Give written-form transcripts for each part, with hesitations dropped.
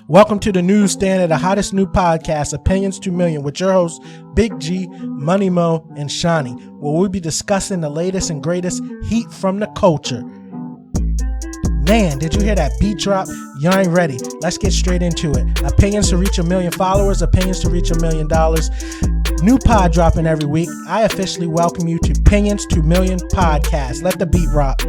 Welcome to the newsstand of the hottest new podcast, Opinions 2 Million, with your hosts, Big G, Money Mo, and Shawnee, where we'll be discussing the latest and greatest heat from the culture. Man, did you hear that beat drop? You ain't ready. Let's get straight into it. Opinions to reach 1 million followers, opinions to reach $1 million. New pod dropping every week. I officially welcome you to Opinions 2 Million podcast. Let the beat rock.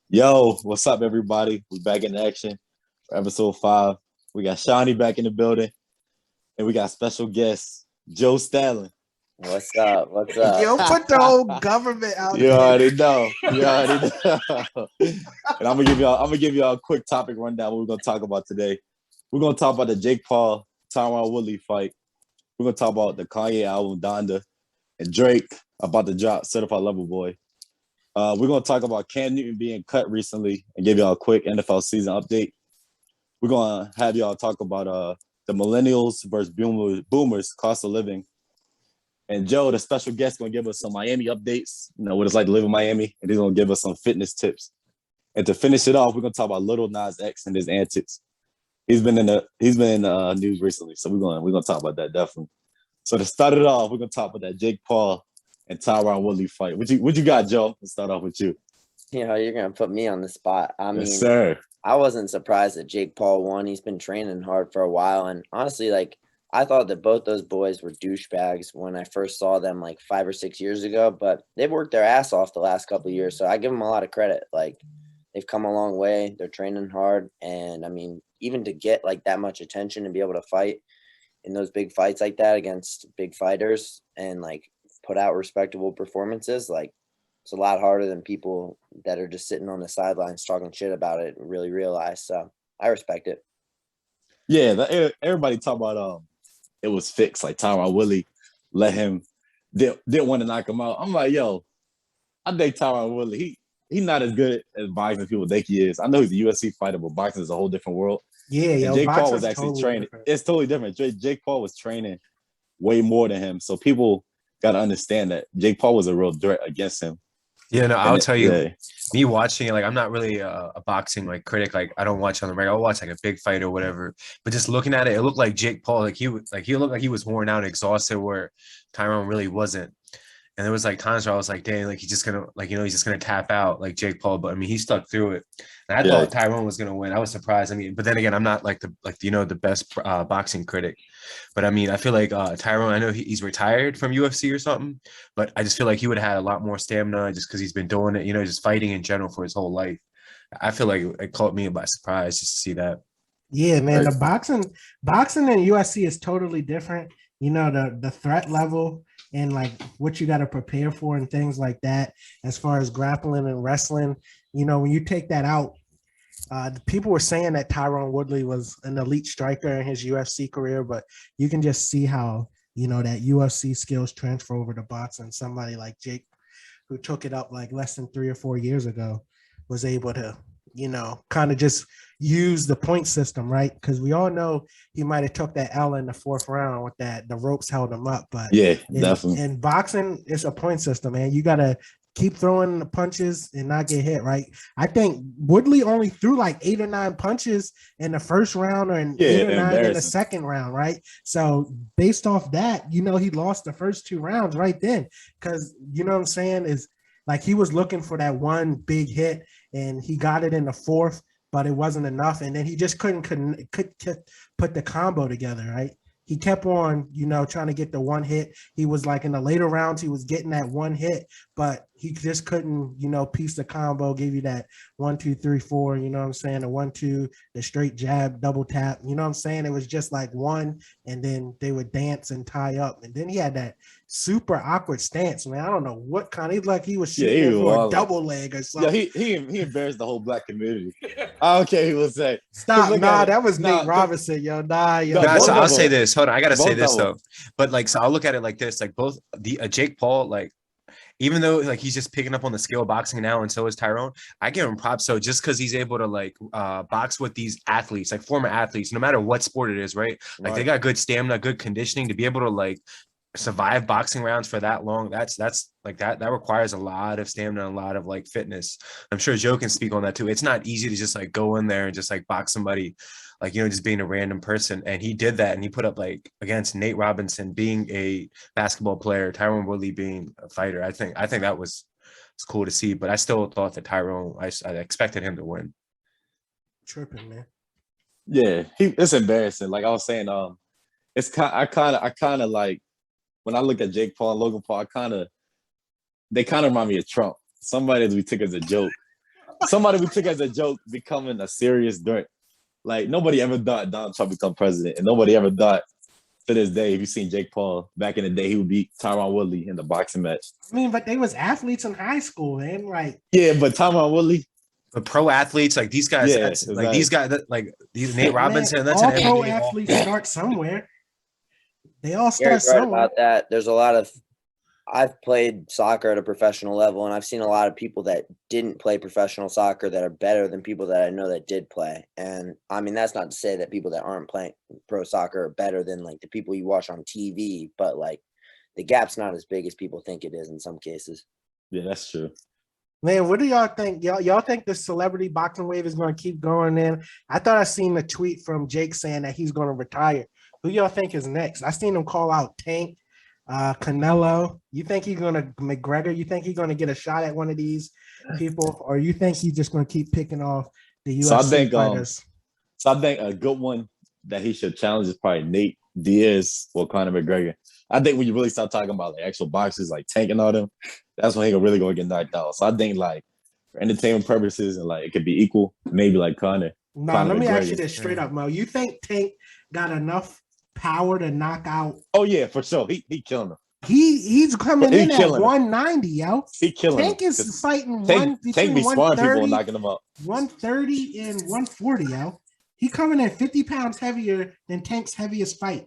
Yo, what's up, everybody? We back in action for episode 5. We got Shawnee back in the building, and we got special guest Joe Stalin. What's up? What's up? Yo, put the whole government out You there. already know. You already know. And I'm gonna give y'all a quick topic rundown. What we're gonna talk about today. We're gonna talk about the Jake Paul, Tyron Woodley fight. We're gonna talk about the Kanye album, Donda, and Drake about to drop Certified Lover Boy. We're going to talk about Cam Newton being cut recently and give y'all a quick NFL season update. We're going to have y'all talk about the Millennials versus Boomers, cost of living. And Joe, the special guest, going to give us some Miami updates, you know, what it's like to live in Miami, and he's going to give us some fitness tips. And to finish it off, we're going to talk about Lil Nas X and his antics. He's been in the news recently, so we're going to talk about that definitely. So to start it off, we're going to talk about that Jake Paul and Tyron Woodley fight. What you got, Joe? Let's start off with you. You know, you're gonna put me on the spot. I mean, sir. I wasn't surprised that Jake Paul won. He's been training hard for a while, and honestly, like I thought that both those boys were douchebags when I first saw them like 5 or 6 years ago. But they've worked their ass off the last couple of years, so I give them a lot of credit. Like they've come a long way. They're training hard, and I mean, even to get like that much attention and be able to fight in those big fights like that against big fighters and like put out respectable performances, like it's a lot harder than people that are just sitting on the sidelines talking shit about it really realize. So I respect it. Yeah, everybody talk about it was fixed. Like Tyron Woodley didn't want to knock him out. I'm like, yo, I think Tyron Woodley, he's not as good at boxing as people think he is. I know he's a UFC fighter, but boxing is a whole different world. Yeah, and Jake Paul was actually totally training. Different. It's totally different. Jake Paul was training way more than him. So people got to understand that Jake Paul was a real threat against him. Yeah, no, I'll tell you, me watching it, like I'm not really a boxing like critic. Like I don't watch on the regular. I'll watch like a big fight or whatever. But just looking at it, it looked like Jake Paul, he looked like he was worn out, exhausted, where Tyron really wasn't. And there was like times where I was like, dang, like he's just gonna tap out like Jake Paul. But I mean, he stuck through it. And I thought Tyron was gonna win. I was surprised. I mean, but then again, I'm not the best boxing critic. But I mean, I feel like Tyron, I know he's retired from UFC or something, but I just feel like he would have had a lot more stamina just because he's been doing it, you know, just fighting in general for his whole life. I feel like it caught me by surprise just to see that. Yeah, man, the boxing and UFC is totally different. You know, the threat level and like what you got to prepare for and things like that. As far as grappling and wrestling, you know, when you take that out, people were saying that Tyron Woodley was an elite striker in his UFC career, but you can just see how, you know, that UFC skills transfer over to boxing. Somebody like Jake, who took it up like less than 3 or 4 years ago, was able to, you know, kind of just use the point system, right? Because we all know he might have took that L in the 4th round with that the ropes held him up. But yeah, definitely. In boxing, it's a point system, man. You gotta keep throwing the punches and not get hit, right? I think Woodley only threw like 8 or 9 punches in the first round or 8 or 9 in the second round, right? So based off that, you know, he lost the first 2 rounds right then. Because, you know what I'm saying, is like he was looking for that one big hit and he got it in the 4th, but it wasn't enough. And then he just couldn't put the combo together, right? He kept on, you know, trying to get the one hit. He was like in the later rounds, he was getting that one hit, but he just couldn't, you know, piece the combo, give you that 1, 2, 3, 4, you know what I'm saying? The 1, 2, the straight jab, double tap, you know what I'm saying? It was just like one, and then they would dance and tie up. And then he had that super awkward stance, man. I don't know what kind. He's like he was shooting for a double leg or something. Yeah, he embarrassed the whole black community. I don't care who will say. Stop. Nah, that was Nate Robinson, yo. Nah, yo. So I'll say this. Hold on, I gotta say this though. But like, so I'll look at it like this. Like both the Jake Paul, like, even though like he's just picking up on the skill of boxing now, and so is Tyron, I give him props. So just because he's able to like box with these athletes, like former athletes, no matter what sport it is, right? Like they got good stamina, good conditioning to be able to like survive boxing rounds for that long, that's like that requires a lot of stamina, a lot of like fitness. I'm sure Joe can speak on that too. It's not easy to just like go in there and just like box somebody, like, you know, just being a random person. And he did that, and he put up like against Nate Robinson being a basketball player, Tyron Woodley being a fighter. I think that was it's cool to see, but I still thought that Tyron, I expected him to win. Tripping, man. Yeah, it's embarrassing. Like I was saying, it's I kind of like when I look at Jake Paul and Logan Paul, they kind of remind me of Trump. Somebody we took as a joke. Somebody we took as a joke becoming a serious threat. Like nobody ever thought Donald Trump become president, and nobody ever thought to this day, if you seen Jake Paul back in the day, he would beat Tyron Woodley in the boxing match. I mean, but they was athletes in high school, man. Like yeah, but Tyron Woodley. The pro athletes, like these guys, yeah, like like these guys, like these Nate Robinson. That's all an pro NBA athletes start somewhere. They all Gary's start right somewhere. about that. There's a lot of. I've played soccer at a professional level, and I've seen a lot of people that didn't play professional soccer that are better than people that I know that did play. And I mean, that's not to say that people that aren't playing pro soccer are better than like the people you watch on TV, but like the gap's not as big as people think it is in some cases. Yeah, that's true. Man, what do y'all think? Y'all think the celebrity boxing wave is going to keep going in? I thought I seen a tweet from Jake saying that he's going to retire. Who y'all think is next? I seen him call out Tank, Canelo. You think he's going to McGregor? You think he's going to get a shot at one of these people, or you think he's just going to keep picking off the UFC fighters? So I think a good one that he should challenge is probably Nate Diaz or Conor McGregor. I think when you really start talking about like actual boxers like Tank and all them, that's when he really gonna get knocked out. So I think like for entertainment purposes and like it could be equal, maybe like Conor. Let me ask you this straight up, Mo. You think Tank got enough power to knock out? Oh yeah, for sure. He killing him. He's coming in at 190, yo. He killing Tank him. is fighting Tank be sparring people and knocking them out. 130 and 140, yo. He coming in 50 pounds heavier than Tank's heaviest fight.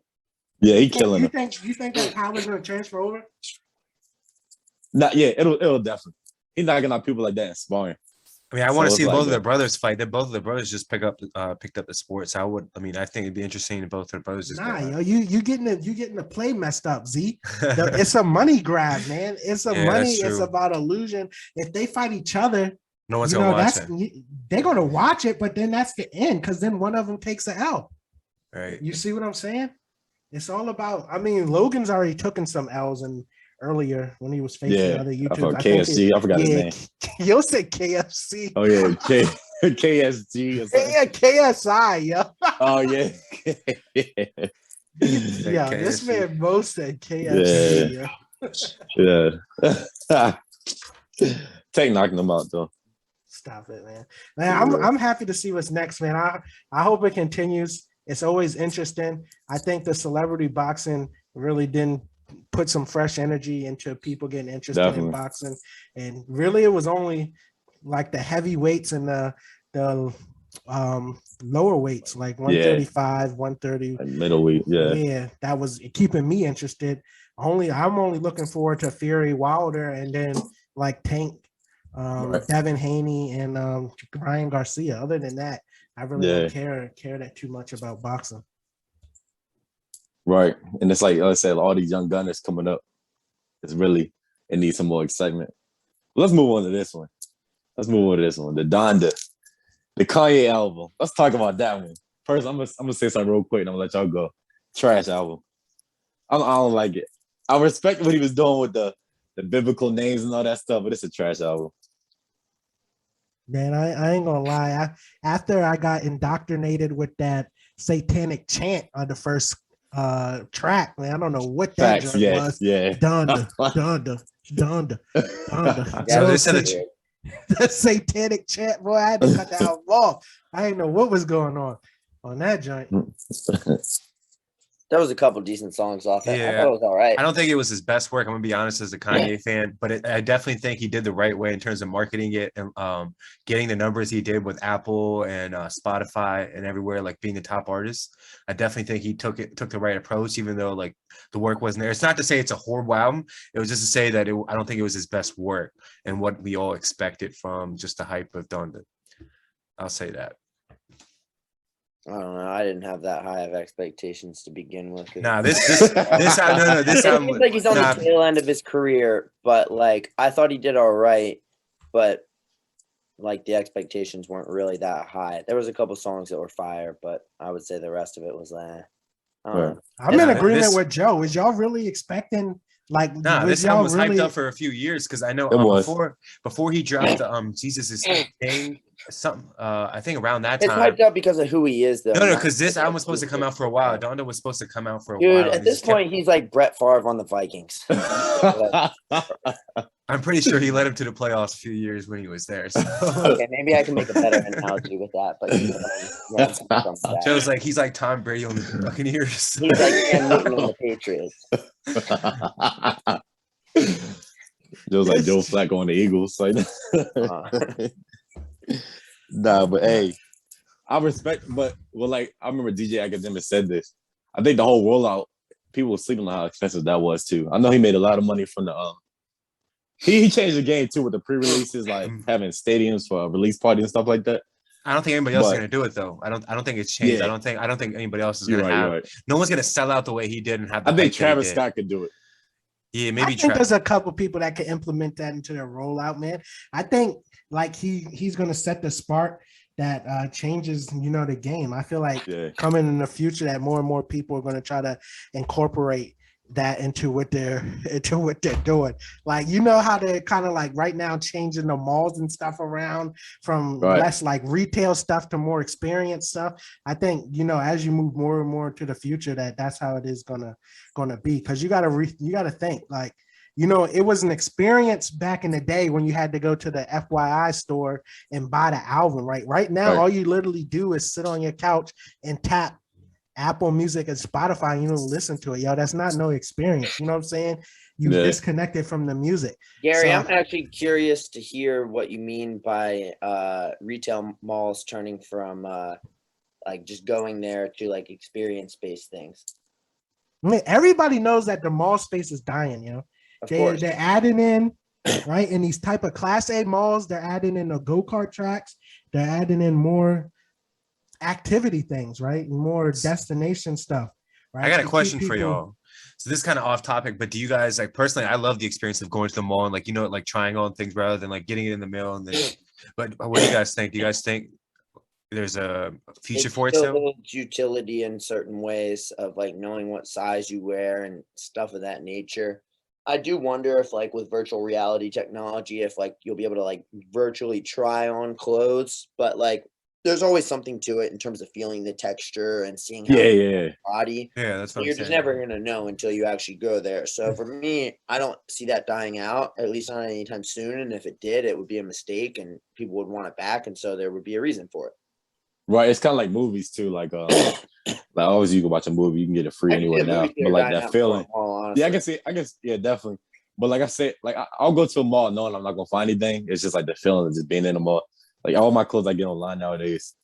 Yeah, he killing him. You think that power's gonna transfer over? Not yeah, it'll definitely. He's knocking out people like that in sparring. I mean, I want to see both of their brothers fight. Both of the brothers just picked up the sport. So I think it'd be interesting to both their brothers. Just yo, you getting the play messed up, Z. It's a money grab, man. It's a money. It's about illusion. If they fight each other, no one's gonna watch it. They're gonna watch it, but then that's the end because then one of them takes the L. Right. You see what I'm saying? It's all about. I mean, Logan's already taken some L's and earlier when he was facing other YouTubers. KFC. I forgot his name. You'll say KFC. Oh yeah, KSG. Yeah, KSI. Yo. Oh yeah. Yeah, this man most said KFC. Yeah. Tank knocking them out though. Stop it, man. I'm happy to see what's next, man. I hope it continues. It's always interesting. I think the celebrity boxing really didn't put some fresh energy into people getting interested in boxing. And really it was only like the heavyweights and the lower weights, like 135, 130. Like middleweight, Yeah, that was keeping me interested. I'm only looking forward to Fury Wilder and then like Tank, Devin Haney and Ryan Garcia. Other than that, I really don't care that too much about boxing. Right. And it's like I said, all these young gunners coming up. It needs some more excitement. Let's move on to this one. The Donda. The Kanye album. Let's talk about that one. First, I'm gonna say something real quick and I'm gonna let y'all go. Trash album. I don't like it. I respect what he was doing with the biblical names and all that stuff, but it's a trash album. Man, I ain't gonna lie. After I got indoctrinated with that satanic chant on the first track, man, I don't know what that was. Yeah. Donda. So they said the satanic chant, boy. I had to cut that album off. I didn't know what was going on that joint. There was a couple decent songs off it. Yeah. I thought it was all right. I don't think it was his best work. I'm gonna be honest as a Kanye fan, but I definitely think he did the right way in terms of marketing it and getting the numbers he did with Apple and Spotify and everywhere, like being the top artist. I definitely think he took the right approach, even though like the work wasn't there. It's not to say it's a horrible album. It was just to say that I don't think it was his best work and what we all expected from just the hype of Donda. I'll say that. I don't know. I didn't have that high of expectations to begin with. Nah, this album, no, this It album, seems like he's on the tail end of his career, but like I thought he did all right, but like the expectations weren't really that high. There was a couple songs that were fire, but I would say the rest of it was I'm in agreement with Joe. Is y'all really expecting like this album was hyped up for a few years because I know before he dropped the Jesus is King something I think around that time. It's hyped up because of who he is though. No, because this album was supposed to come out for a while. Donda was supposed to come out for a while. Dude, at this point he's like Brett Favre on the Vikings. I'm pretty sure he led him to the playoffs a few years when he was there. So. Okay, maybe I can make a better analogy with that. But Joe's like he's like Tom Brady on the Buccaneers. He's like Cam Newton on the Patriots. Joe's like Joe Flacco on the Eagles. Like, nah, but hey, I respect. But like I remember DJ Academic said this. I think the whole rollout, people were sleeping on how expensive that was too. I know he made a lot of money from the He changed the game too with the pre-releases, like having stadiums for a release party and stuff like that. I don't think anybody else is gonna do it though. I don't think it's changed. Yeah. I don't think anybody else is gonna have. Right. No one's gonna sell out the way he did and have. I think Travis Scott could do it. Yeah, maybe. I think there's a couple people that can implement that into their rollout, man. I think like he's gonna set the spark that changes, the game. I feel like coming in the future that more and more people are gonna try to incorporate that into what they're doing. Like how they're kind of like right now changing the malls and stuff around from less like retail stuff to more experience stuff. I think as you move more and more to the future that's how it is gonna be, because you gotta think like it was an experience back in the day when you had to go to the FYI store and buy the album. Right now all you literally do is sit on your couch and tap Apple Music and Spotify, and you don't listen to it. That's not no experience. You know what I'm saying? You disconnected from the music. Gary, I'm actually curious to hear what you mean by retail malls turning from like just going there to like experience-based things. I mean, everybody knows that the mall space is dying, They're adding in, in these type of Class A malls, they're adding in the go-kart tracks. They're adding in more activity things, more destination stuff, I got a question for y'all. So this is kind of off topic, but do you guys like personally? I love the experience of going to the mall and like trying on things rather than like getting it in the mail and then. But what do you guys think? Do you guys think there's a future for it still? Utility in certain ways of like knowing what size you wear and stuff of that nature. I do wonder if like with virtual reality technology, if like you'll be able to like virtually try on clothes, but like there's always something to it in terms of feeling the texture and seeing how body. Yeah, that's what you're just never gonna know until you actually go there. So for me, I don't see that dying out, at least not anytime soon. And if it did, it would be a mistake, and people would want it back, and so there would be a reason for it. Right, it's kind of like movies too. Like, like always, you can watch a movie, you can get it free anywhere now. But like that feeling, I can see, definitely. But like I said, like I'll go to a mall knowing I'm not gonna find anything. It's just like the feeling of just being in the mall. Like all my clothes I get online nowadays,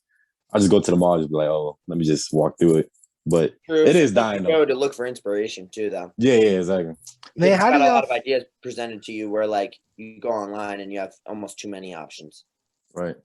I just go to the mall and just be like, oh, let me just walk through it. But it is dying. You go to look for inspiration too, though. Yeah, exactly. Man, how do you a lot of ideas presented to you where like you go online and you have almost too many options? Right.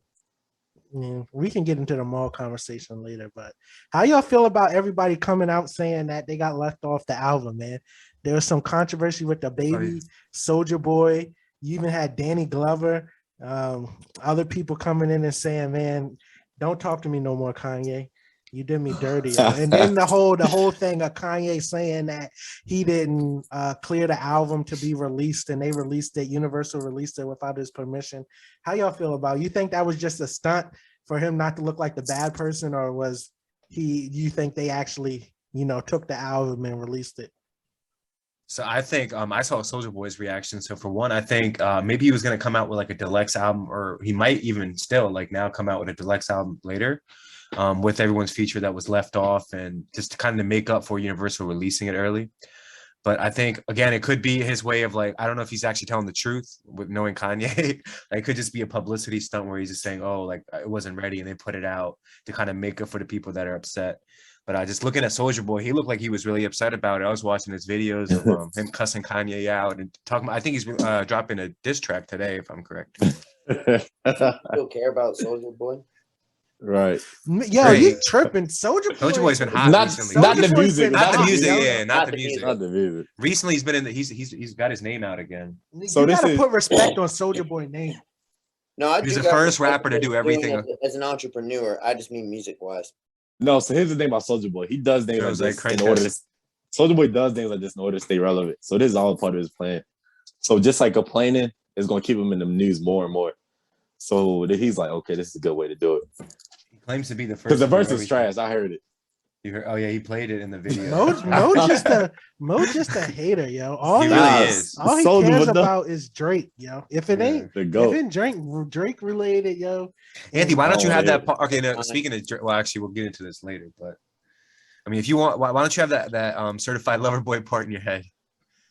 Yeah, we can get into the mall conversation later, but how y'all feel about everybody coming out saying that they got left off the album, man? There was some controversy with the Baby, Soulja Boy. You even had Danny Glover. Other people coming in and saying, man, don't talk to me no more, Kanye. You did me dirty. And then the whole thing of Kanye saying that he didn't clear the album to be released, and they released it, Universal released it without his permission. How y'all feel about it? You think that was just a stunt for him not to look like the bad person, or was you think they actually, took the album and released it? So I think I saw Soulja Boy's reaction. So for one, I think maybe he was going to come out with like a deluxe album, or he might even still like now come out with a deluxe album later with everyone's feature that was left off, and just to kind of make up for Universal releasing it early. But I think, again, it could be his way of like, I don't know if he's actually telling the truth with knowing Kanye. Like, it could just be a publicity stunt where he's just saying, oh, like it wasn't ready, and they put it out to kind of make up for the people that are upset. But just looking at Soulja Boy, he looked like he was really upset about it. I was watching his videos of him cussing Kanye out and talking about, I think he's dropping a diss track today, if I'm correct. You still care about Soulja Boy? Right. Yo, Right. you tripping? Soulja Boy's been hot recently. Not the Soulja Boy's music. been Not the hot, music, yo. yeah, not the music. Not the music. Recently, he's been in the he's got his name out again. So You this gotta is- put respect on Soulja Boy name. No, I He's do the got first respect rapper to for do doing everything. it as an entrepreneur. I just mean music wise. No, so here's the thing about Soulja Boy. He does things like Shows like this Crank in order Test. to. Soulja Boy does things like this in order to stay relevant. So this is all part of his plan. So just like complaining is going to keep him in the news more and more. So he's like, okay, this is a good way to do it. He claims to be the first. Because the to do verse is everything. trash. I heard it. You heard? Oh yeah, he played it in the video. Mo just a hater, yo. All He he, really is. all he Soulja cares Boy- about is Drake, yo. If it Yeah. ain't, The if GOAT. it Drake related, yo. Anthony, why don't you Oh, have yeah. that part? Okay, no, speaking of, well, actually, we'll get into this later. But I mean, if you want, why don't you have that certified lover boy part in your head?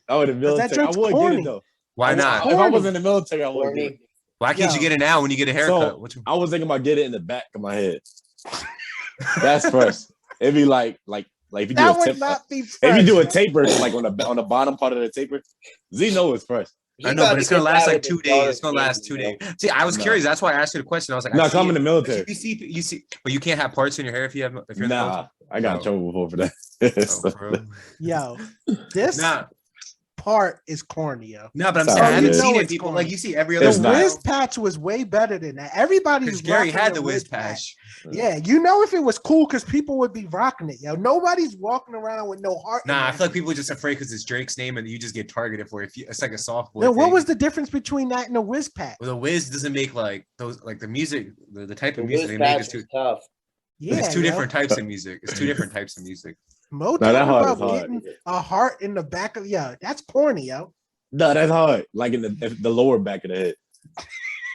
Oh, the military. I joke's would get corny. it though. Why not? If I was in the military, I would get it. Why can't you Yo. get it now when you get a haircut? So I was thinking about getting it in the back of my head. That's first. It'd be like if you do That a would tip, not be if you do a fresh, taper like on the bottom part of the taper, Z know it's fresh. I know, but it's gonna last like 2 days. It's gonna last 2 days. See, I was curious. That's why I asked you the question. I was like, No, I see I'm in it. the military. You see, but you can't have parts in your hair if you're in the military. Nah, I got in trouble before for that. Oh, bro. Yo, this Nah, part is corny, yo. no, but I'm Sorry, saying I haven't dude. seen You know it. it's People corny. like you see every The It's other not. whiz patch was way better than that. Everybody because was Gary rocking had the whiz patch. Yeah, you know if it was cool because people would be rocking it, yo. Nobody's walking around with no heart. in Nah, I their feel like people are just afraid because it's Drake's name and you just get targeted for it. If you, it's like a soft boy. Then what thing. was the difference between that and the whiz patch? Well, the whiz doesn't make like those like the music, the type The of music whiz they make patch is too. is tough. Yeah, It's two yo. different types of music. It's two different types of music. Mo No, that talking hard is about hard. getting a heart in the back of that's corny, yo. No, that's hard. Like in the lower back of the head.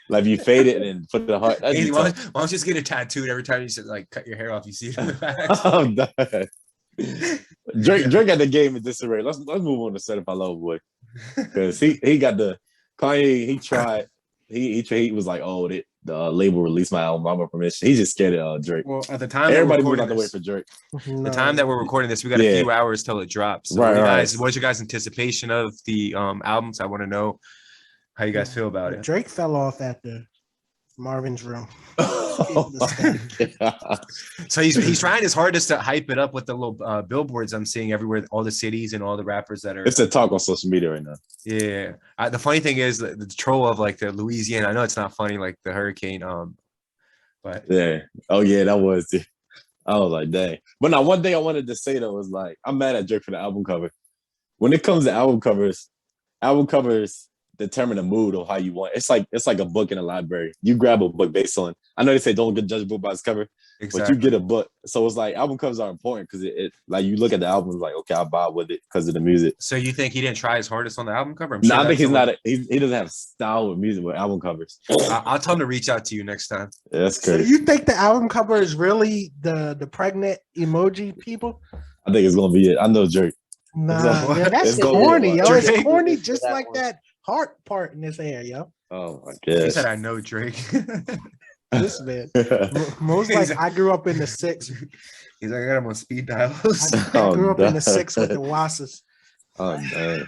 Like if you fade it and then put the heart. That'd Hey, be why tough. don't you just get it tattooed every time you should like cut your hair off? You see it in the back. I'm done. Drake at the game in disarray. Let's move on to Certified Lover Boy because he got the Kanye. He tried. He was like, oh, the label released my album. I'm a permission. He's just scared of Drake. Well, at the time, Everybody that we're moved out the recording way this, for Drake. the time that we're recording this, we got a Yeah. few hours till it drops. So Right, what, you right. guys, what is your guys' anticipation of the albums? I want to know how you guys feel about it. Drake fell off at the Marvin's room. So he's trying his hardest to hype it up with the little billboards I'm seeing everywhere, all the cities and all the rappers that are. It's a talk on social media right now. Yeah, the funny thing is the troll of like the Louisiana. I know it's not funny, like the hurricane. But Yeah. Oh yeah, that was. I was like, dang. But now, one thing I wanted to say though was like, I'm mad at Drake for the album cover. When it comes to album covers determine the mood of how you want. It's like a book in a library. You grab a book based on. I know they say don't judge a book by its cover, but you get a book. So it's like album covers are important because it like you look at the album like, okay, I'll vibe with it because of the music. So you think he didn't try his hardest on the album cover? I'm No, I that's think he's the not. He doesn't have style with music with album covers. I'll tell him to reach out to you next time. Yeah, that's So crazy. you think the album cover is really the pregnant emoji people? I think it's gonna be it. I know Drake. Nah, yeah, that's It's gonna be corny, yo. what? It's Drake- corny just that like one. that heart part in his hair, yo. Oh my He gosh. said, "I know Drake." This man. Most like I grew up in the six. He's like, "I got him on speed dials." I grew up in the Oh, six with the Wassas. I'm done.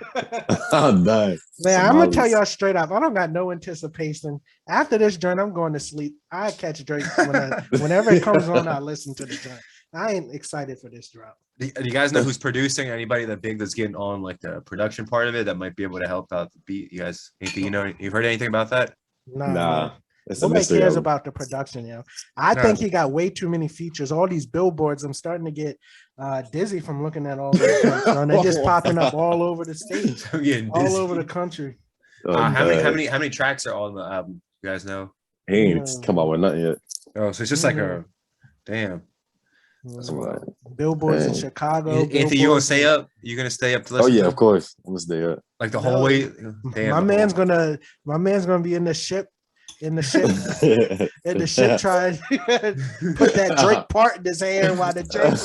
I'm done. Man, I'm gonna tell Somalis. y'all straight up. I don't got no anticipation. After this joint, I'm going to sleep. I catch Drake whenever it comes on. I listen to the joint. I ain't excited for this drop. Do you guys know who's producing? Anybody that big that's getting on like the production part of it that might be able to help out the beat? You guys, anything you know? You've heard anything about that? Nah, Nah, it's a nobody mystery. cares album. about the production, yo. I Nah. think he got way too many features. All these billboards, I'm starting to get dizzy from looking at all these things. They're just popping up all over the state, I'm getting all dizzy. over the country. Oh, How dang. many tracks are on the album? You guys know? He ain't come out with nothing yet. Oh, so it's just like a damn. That's what Billboards in Dang. Chicago. Anthony, you gonna billboards stay in- up? You gonna stay up to listen? Oh yeah, to of course. I'm gonna stay up. like the No. whole way. Damn, My man's gonna be in the ship in the ship trying to put that Drake part in his hair while the Drake.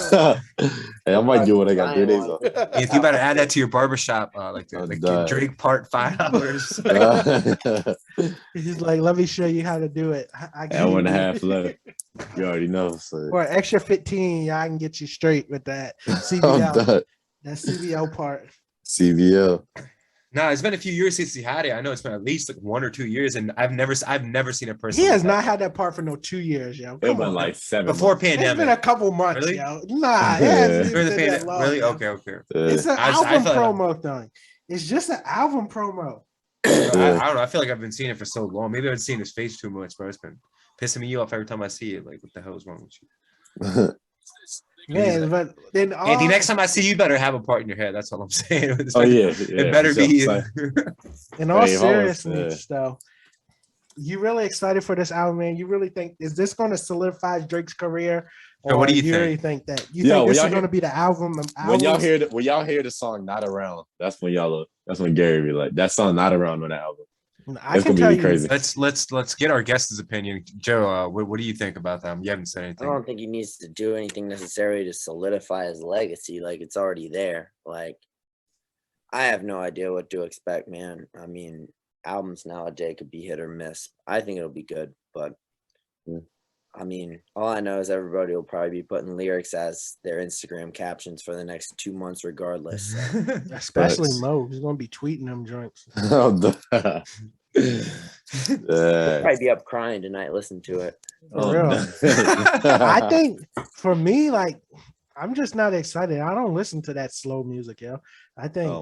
Hey, I might do what I got 3 days off. If you better add that to your barbershop, like I'm the done. Drake part $5. He's like, let me show you how to do it. I Hour and a half left. You already know. So For an extra 15, y'all can get you straight with that I'm CBL. done. That CBL part. CBL. No, it's been a few years since he had it. I know it's been at least like 1 or 2 years, and I've never seen a person. He has not had that part for no 2 years, yo. It's been like 7 before months. pandemic. It's been a couple months, really? yo. Nah, it hasn't even been that long. Really? Yo. Okay. It's an album promo thing. It's just an album promo. I don't know. I feel like I've been seeing it for so long. Maybe I've been seeing his face too much, bro. It's been pissing me off every time I see it. Like, what the hell is wrong with you? Man, but then Andy, next time I see you, you better have a part in your head. That's all I'm saying. It better be. In all seriousness, though, you really excited for this album, man? You really think is this going to solidify Drake's career? Or what do you really think that you think this is going to be the album? When y'all hear the song "Not Around," that's when Gary be like, "That song not around on the album." I can tell you. Crazy. Let's get our guest's opinion. Joe, what do you think about that? You haven't said anything. I don't think he needs to do anything necessarily to solidify his legacy. Like, it's already there. Like, I have no idea what to expect, man. I mean, albums nowadays could be hit or miss. I think it'll be good, but I mean, all I know is everybody will probably be putting lyrics as their Instagram captions for the next 2 months, regardless. So. Especially Mo, he's gonna be tweeting them joints. He'll probably be up crying tonight. Listen to it. For real. I think for me, like, I'm just not excited. I don't listen to that slow music, yo. I think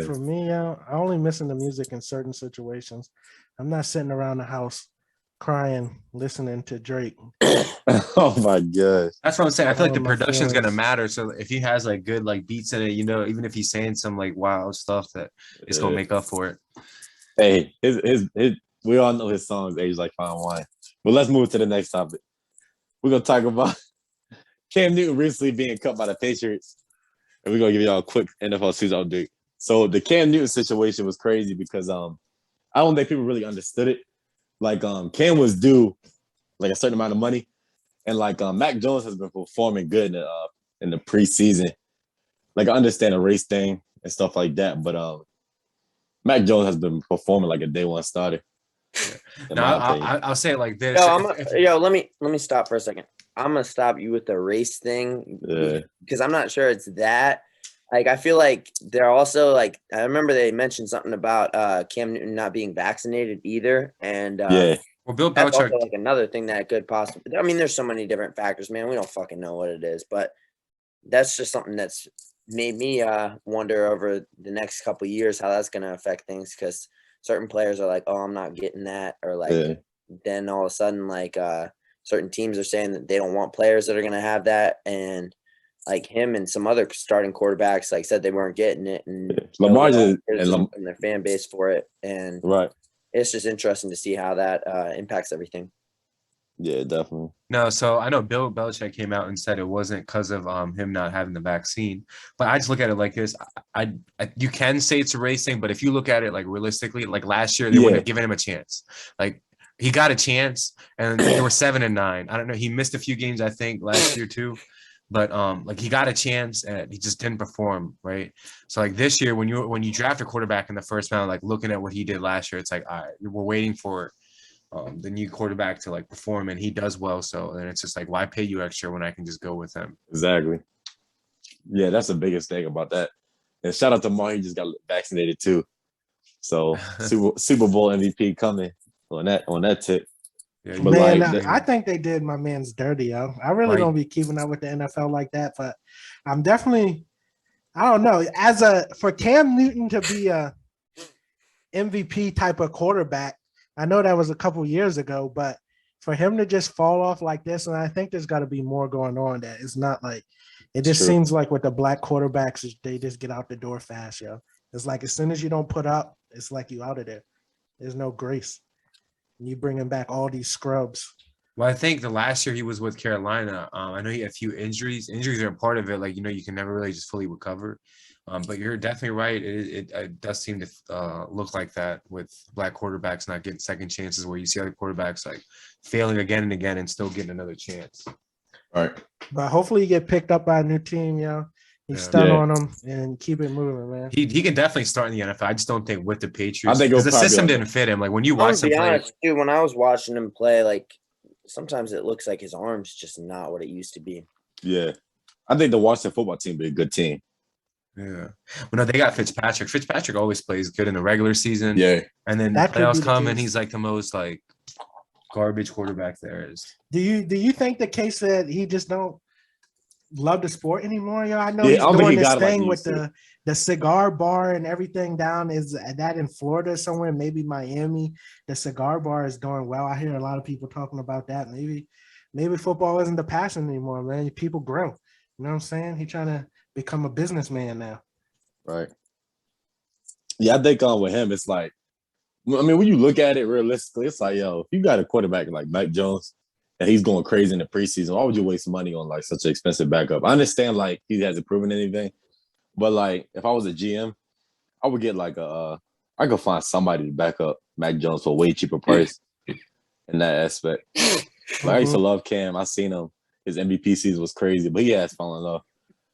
for me, yo, I only listen to music in certain situations. I'm not sitting around the house crying, listening to Drake. Oh my god. That's what I'm saying. I feel like the production's gonna matter. So if he has like good like beats in it, you know, even if he's saying some like wild stuff, that it's gonna make up for it. Hey, his we all know his songs age like fine wine. But let's move to the next topic. We're gonna talk about Cam Newton recently being cut by the Patriots. And we're gonna give y'all a quick NFL season update. So the Cam Newton situation was crazy because I don't think people really understood it. Like Cam was due like a certain amount of money, and like Mac Jones has been performing good in the preseason. Like I understand the race thing and stuff like that, but Mac Jones has been performing like a day one starter. Now I'll say it like this. Let me stop for a second. I'm gonna stop you with the race thing because I'm not sure it's that. Like, I feel like they're also like, I remember they mentioned something about Cam Newton not being vaccinated either. And well, Bill that's Belichick, also like another thing that could possibly, I mean, there's so many different factors, man. We don't fucking know what it is, but that's just something that's made me wonder over the next couple of years how that's going to affect things, because certain players are like, oh, I'm not getting that. Or like, then all of a sudden, like certain teams are saying that they don't want players that are going to have that. And like him and some other starting quarterbacks like said they weren't getting it, and Lamar and their fan base for it, and it's just interesting to see how that impacts everything. Yeah, definitely. No, so I know Bill Belichick came out and said it wasn't because of him not having the vaccine, but I just look at it like this. I you can say it's a race thing, but if you look at it like realistically, like last year they wouldn't have given him a chance. Like he got a chance, and they were 7-9. I don't know. He missed a few games, I think, last year too. But like he got a chance and he just didn't perform, right? So like this year, when you draft a quarterback in the first round, like looking at what he did last year, it's like, all right, we're waiting for the new quarterback to like perform, and he does well. So then it's just like, why pay you extra when I can just go with him? Exactly. Yeah, that's the biggest thing about that. And shout out to Mar, he just got vaccinated too. So Super Bowl MVP coming on that tip. Yeah, man, I think they did my man's dirty, yo. I really don't be keeping up with the NFL like that, but I'm definitely, I don't know, for Cam Newton to be a MVP type of quarterback, I know that was a couple years ago, but for him to just fall off like this, and I think there's got to be more going on, that it's not like, it just seems like with the black quarterbacks, they just get out the door fast, yo. It's like as soon as you don't put up, it's like you out of there. There's no grace. And you bringing back all these scrubs. Well, I think the last year he was with Carolina, I know he had a few injuries. Injuries are a part of it. Like, you know, you can never really just fully recover. But you're definitely right. It does seem to look like that with black quarterbacks not getting second chances, where you see other quarterbacks like failing again and again and still getting another chance. All right. But hopefully you get picked up by a new team, yo. You stun on them and keep it moving, man. He can definitely start in the NFL. I just don't think with the Patriots. I think because the system didn't fit him. Like when you watch him play, dude, when I was watching him play, like sometimes it looks like his arm's just not what it used to be. Yeah, I think the Washington football team would be a good team. Yeah. Well, no, they got Fitzpatrick. Fitzpatrick always plays good in the regular season. Yeah. And then That could be playoffs the come case. and he's like the most like garbage quarterback there is. Do you think the case that he just don't love the sport anymore? Yo, I know Yeah, he's doing this got thing like with the cigar bar and everything down. Is that in Florida somewhere? Maybe Miami. The cigar bar is doing well. I hear a lot of people talking about that. Maybe football isn't the passion anymore, man. People grow. You know what I'm saying? He's trying to become a businessman now. Right. Yeah, I think with him, it's like, I mean, when you look at it realistically, it's like, yo, if you got a quarterback like Mac Jones and he's going crazy in the preseason, why would you waste money on like such an expensive backup? I understand like he hasn't proven anything, but like if I was a GM, I would get like I could find somebody to back up Mac Jones for a way cheaper price in that aspect. Like I used to love Cam. I seen him. His MVP season was crazy, but he has fallen off.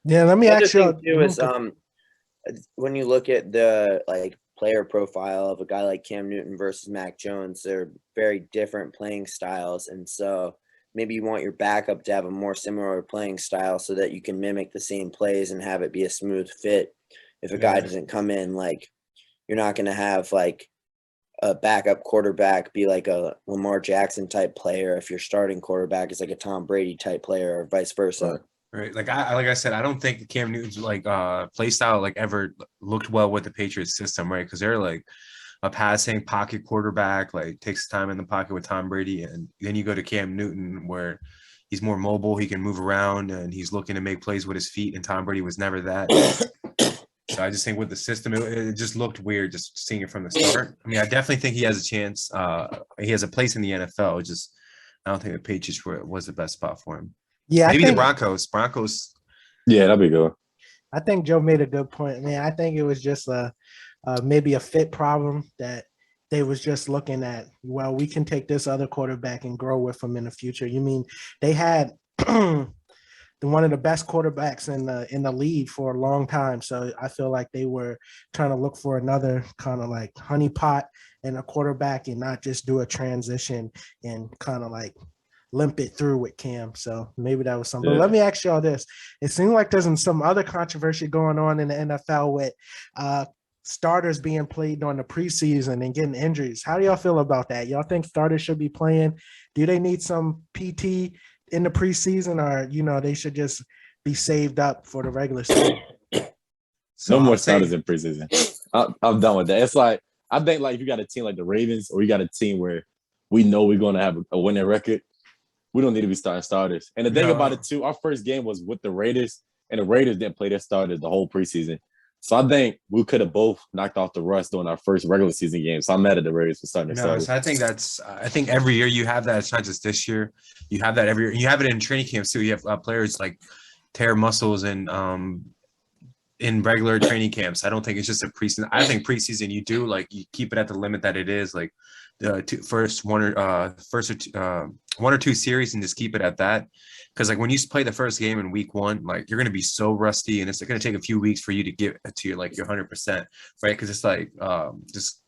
Yeah, let me ask you. Too is when you look at the like player profile of a guy like Cam Newton versus Mac Jones, they're very different playing styles, and so maybe you want your backup to have a more similar playing style so that you can mimic the same plays and have it be a smooth fit. If a guy doesn't come in, like you're not going to have like a backup quarterback be like a Lamar Jackson type player if your starting quarterback is like a Tom Brady type player or vice versa. Right. Like I said, I don't think Cam Newton's like play style like ever looked well with the Patriots system, right? Because they're like a passing pocket quarterback, like takes time in the pocket with Tom Brady, and then you go to Cam Newton where he's more mobile, he can move around, and he's looking to make plays with his feet. And Tom Brady was never that. So I just think with the system, it just looked weird just seeing it from the start. I mean, I definitely think he has a chance. He has a place in the NFL. It's just I don't think the Patriots was the best spot for him. Yeah, maybe I think, the Broncos. Yeah, that'd be good. I think Joe made a good point, man. I think it was just maybe a fit problem that they was just looking at. Well, we can take this other quarterback and grow with him in the future. You mean they had one of the best quarterbacks in the league for a long time. So I feel like they were trying to look for another kind of like honeypot and a quarterback and not just do a transition and kind of like limp it through with Cam. So maybe that was something. Yeah. But let me ask y'all this. It seems like there's some other controversy going on in the NFL with starters being played during the preseason and getting injuries. How do y'all feel about that? Y'all think starters should be playing? Do they need some PT in the preseason, or they should just be saved up for the regular season? So no more starters in preseason. I'm done with that. It's like I think like if you got a team like the Ravens or you got a team where we know we're going to have a winning record, we don't need to be starting starters. And the thing about it too, our first game was with the Raiders, and the Raiders didn't play their starters the whole preseason. So I think we could have both knocked off the rust during our first regular season game. So I'm mad at the Raiders for starting their starters. So I think every year you have that. It's not just this year. You have that every year. You have it in training camps too. You have players like tear muscles and in regular training camps. I don't think it's just a preseason. I think preseason you do like you keep it at the limit that it is, like the first one or two series, and just keep it at that. Because like when you play the first game in week one, like you're gonna be so rusty, and it's going to take a few weeks for you to get to your 100%, right? Because it's like just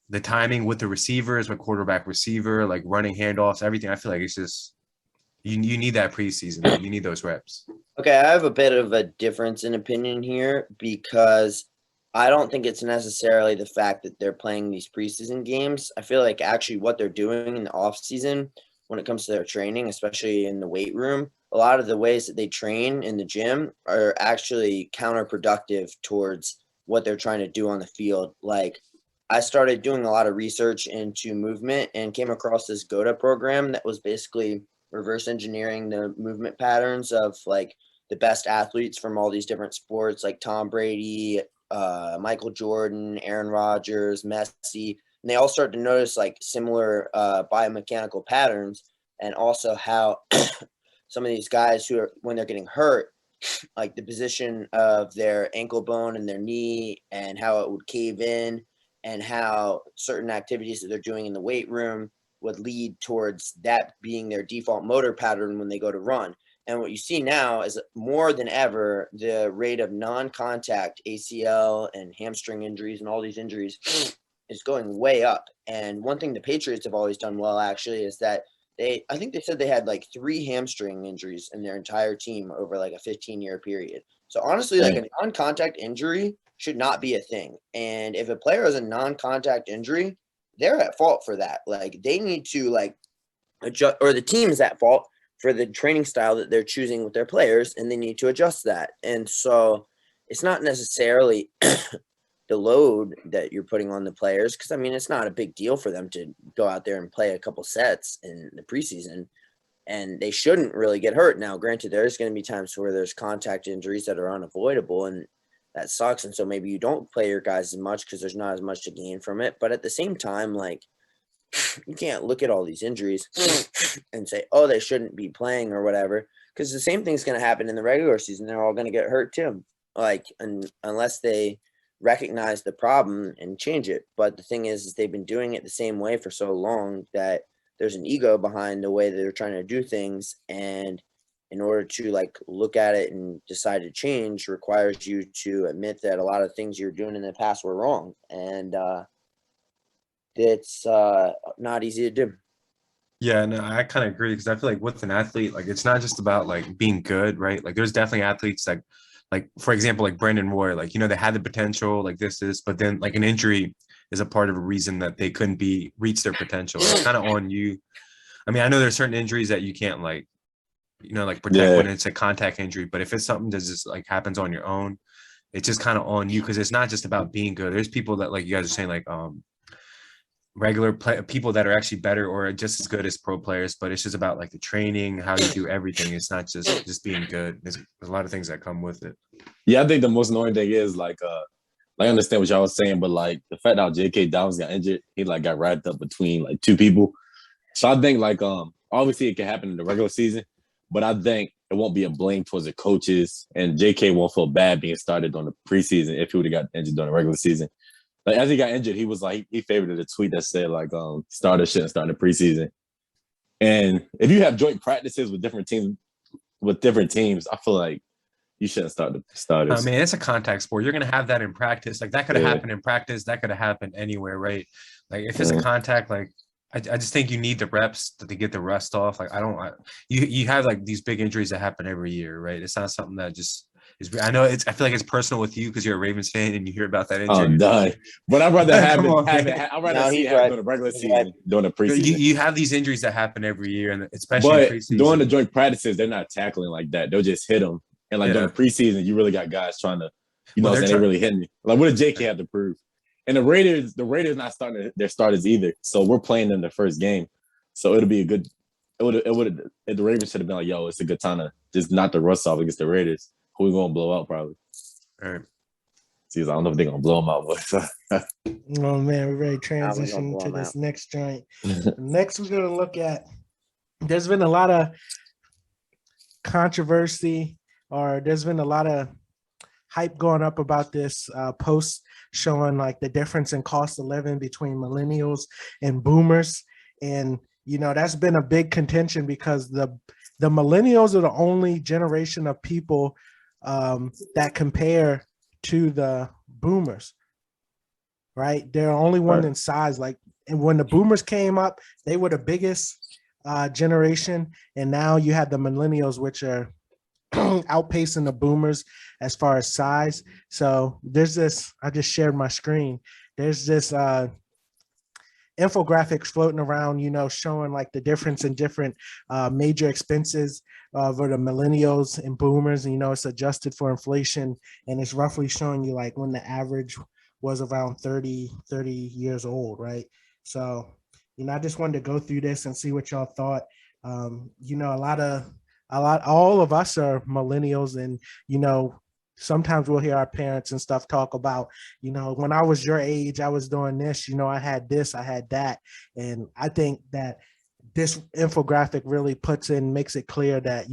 the timing with the receivers, with quarterback receiver, like running handoffs, everything. I feel like it's just you need that preseason. You need those reps. Okay, I have a bit of a difference in opinion here because I don't think it's necessarily the fact that they're playing these preseason games. I feel like actually what they're doing in the offseason when it comes to their training, especially in the weight room, a lot of the ways that they train in the gym are actually counterproductive towards what they're trying to do on the field. Like I started doing a lot of research into movement and came across this GOTA program that was basically reverse engineering the movement patterns of like the best athletes from all these different sports, like Tom Brady, Michael Jordan, Aaron Rodgers, Messi. And they all start to notice like similar biomechanical patterns, and also how some of these guys who are, when they're getting hurt, like the position of their ankle bone and their knee and how it would cave in, and how certain activities that they're doing in the weight room would lead towards that being their default motor pattern when they go to run. And what you see now is more than ever, the rate of non-contact ACL and hamstring injuries and all these injuries is going way up. And one thing the Patriots have always done well, actually, is that I think they said they had like 3 hamstring injuries in their entire team over like a 15-year period. So honestly, like a non-contact injury should not be a thing. And if a player has a non-contact injury, they're at fault for that. Like they need to like adjust, or the team is at fault for the training style that they're choosing with their players, and they need to adjust that. And so it's not necessarily the load that you're putting on the players, because I mean it's not a big deal for them to go out there and play a couple sets in the preseason, and they shouldn't really get hurt. Now, granted, there's going to be times where there's contact injuries that are unavoidable, and that sucks. And so maybe you don't play your guys as much because there's not as much to gain from it. But at the same time, like you can't look at all these injuries and say, oh, they shouldn't be playing or whatever, because the same thing's going to happen in the regular season. They're all going to get hurt too, like unless they recognize the problem and change it. But the thing is they've been doing it the same way for so long that there's an ego behind the way that they're trying to do things. And in order to like look at it and decide to change requires you to admit that a lot of things you're doing in the past were wrong. And it's not easy to do. Yeah, no, I kind of agree, because I feel like with an athlete, like it's not just about like being good, right? Like there's definitely athletes like for example, like Brandon Roy, like, you know, they had the potential, like this, but then like an injury is a part of a reason that they couldn't reach their potential. It's kind of on you. I mean, I know there's certain injuries that you can't like, you know, like protect when it's a contact injury, but if it's something that just like happens on your own, it's just kind of on you, because it's not just about being good. There's people that, like you guys are saying, like regular people that are actually better or just as good as pro players, but it's just about like the training, how you do everything. It's not just being good. There's a lot of things that come with it. Yeah, I think the most annoying thing is like I understand what y'all was saying, but like the fact that J.K. Downs got injured, he like got wrapped up between like two people. So I think like obviously it can happen in the regular season, but I think it won't be a blame towards the coaches, and J.K. won't feel bad being started on the preseason if he would have got injured during the regular season. Like as he got injured, he was like he favorited a tweet that said like starters shouldn't start in the preseason. And if you have joint practices with different teams, I feel like you shouldn't start the starters. I mean, it's a contact sport. You're gonna have that in practice. Like that could have happened in practice. That could have happened anywhere, right? Like if it's a contact, like I just think you need the reps to get the rust off. Like you have like these big injuries that happen every year, right? It's not something that just. I know I feel like it's personal with you because you're a Ravens fan and you hear about that injury. Oh, done. But I'd rather have it. I'd rather see it during the regular season, during the preseason. You have these injuries that happen every year, and especially preseason. During the joint practices, they're not tackling like that. They'll just hit them. And like during the preseason, you really got guys trying to, they really hitting me. Like what did JK have to prove? And the Raiders not starting their starters either. So we're playing them the first game. So it'll be a good. It would. The Ravens should have been like, yo, it's a good time to just knock the rust off against the Raiders. Who we gonna blow out probably? All right. See, I don't know if they're gonna blow them out, but oh man, we're ready to transition to this next joint. Next, we're gonna look at. There's been a lot of controversy, or there's been a lot of hype going up about this post showing like the difference in cost of living between millennials and boomers, and that's been a big contention because the millennials are the only generation of people that compare to the boomers, right? They're only one in size. Like, and when the boomers came up, they were the biggest generation, and now you have the millennials, which are outpacing the boomers as far as size. So there's this. I just shared my screen. There's this infographics floating around, showing like the difference in different major expenses for the millennials and boomers. And, it's adjusted for inflation, and it's roughly showing you like when the average was around 30 years old, right? So, I just wanted to go through this and see what y'all thought. All of us are millennials, and, sometimes we'll hear our parents and stuff talk about, when I was your age, I was doing this, I had this, I had that. And I think that this infographic really makes it clear that,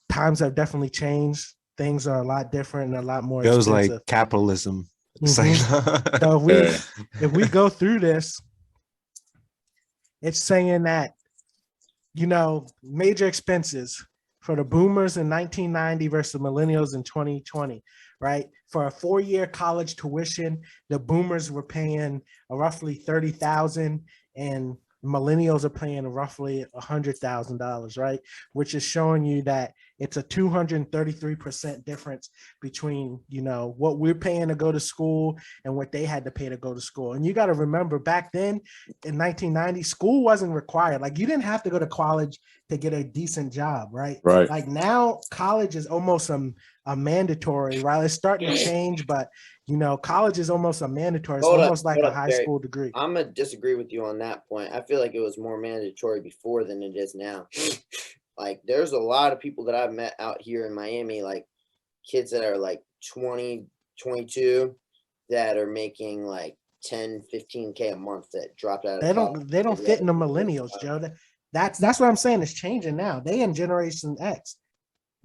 times have definitely changed. Things are a lot different and a lot more expensive. It was like capitalism. Mm-hmm. So if we go through this, it's saying that, major expenses for the boomers in 1990 versus millennials in 2020, right? For a 4-year college tuition, the boomers were paying roughly $30,000, and millennials are paying roughly $100,000, right? Which is showing you that it's a 233% difference between, you know, what we're paying to go to school and what they had to pay to go to school. And you got to remember, back then in 1990, school wasn't required. Like, you didn't have to go to college to get a decent job, right? Right. Like, now college is almost a mandatory, right? It's starting to change, but you know, college is almost a mandatory. It's almost like a high school degree. I'm gonna disagree with you on that point. I feel like it was more mandatory before than it is now. Like, there's a lot of people that I've met out here in Miami, like kids that are like 20, 22, that are making like 10, 15K a month that dropped out. They don't fit in the millennials, Joe. That's what I'm saying. It's changing now. They in Generation X,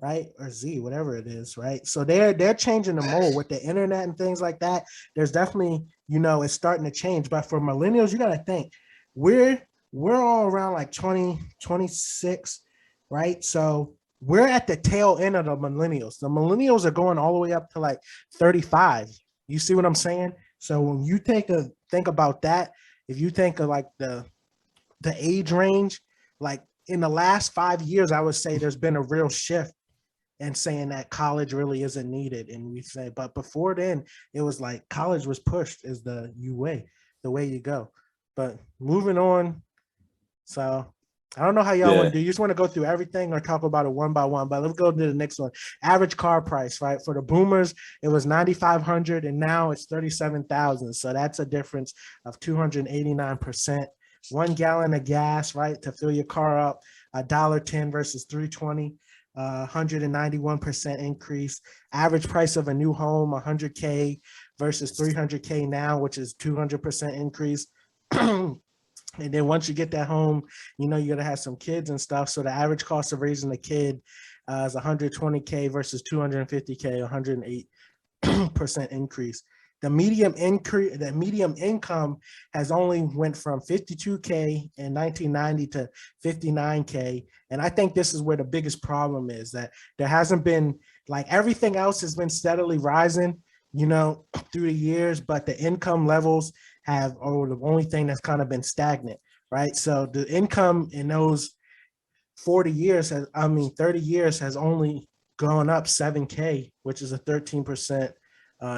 right? Or Z, whatever it is, right? So they're changing the mold with the internet and things like that. There's definitely, you know, it's starting to change. But for millennials, you got to think we're all around like 20, 26, right? So we're at the tail end of the millennials. The millennials are going all the way up to like 35. You see what I'm saying? So when you think about that, if you think of like the age range, like in the last 5 years, I would say there's been a real shift and saying that college really isn't needed. And we say, but before then, it was like college was pushed as the way you go. But moving on. So I don't know how y'all want to do. You just want to go through everything or talk about it one by one, but let's go to the next one. Average car price, right? For the boomers, it was $9,500 and now it's $37,000. So that's a difference of 289%. 1 gallon of gas, right? To fill your car up, $1.10 versus $3.20. 191% increase. Average price of a new home, 100K versus 300K now, which is 200% increase. And then once you get that home, you know, you're gonna have some kids and stuff. So the average cost of raising a kid is 120K versus 250K, 108% increase. The medium income has only went from 52K in 1990 to 59K. And I think this is where the biggest problem is, that there hasn't been, like, everything else has been steadily rising, you know, through the years, but the income levels the only thing that's kind of been stagnant, right? So the income in those 30 years has only gone up 7K, which is a 13%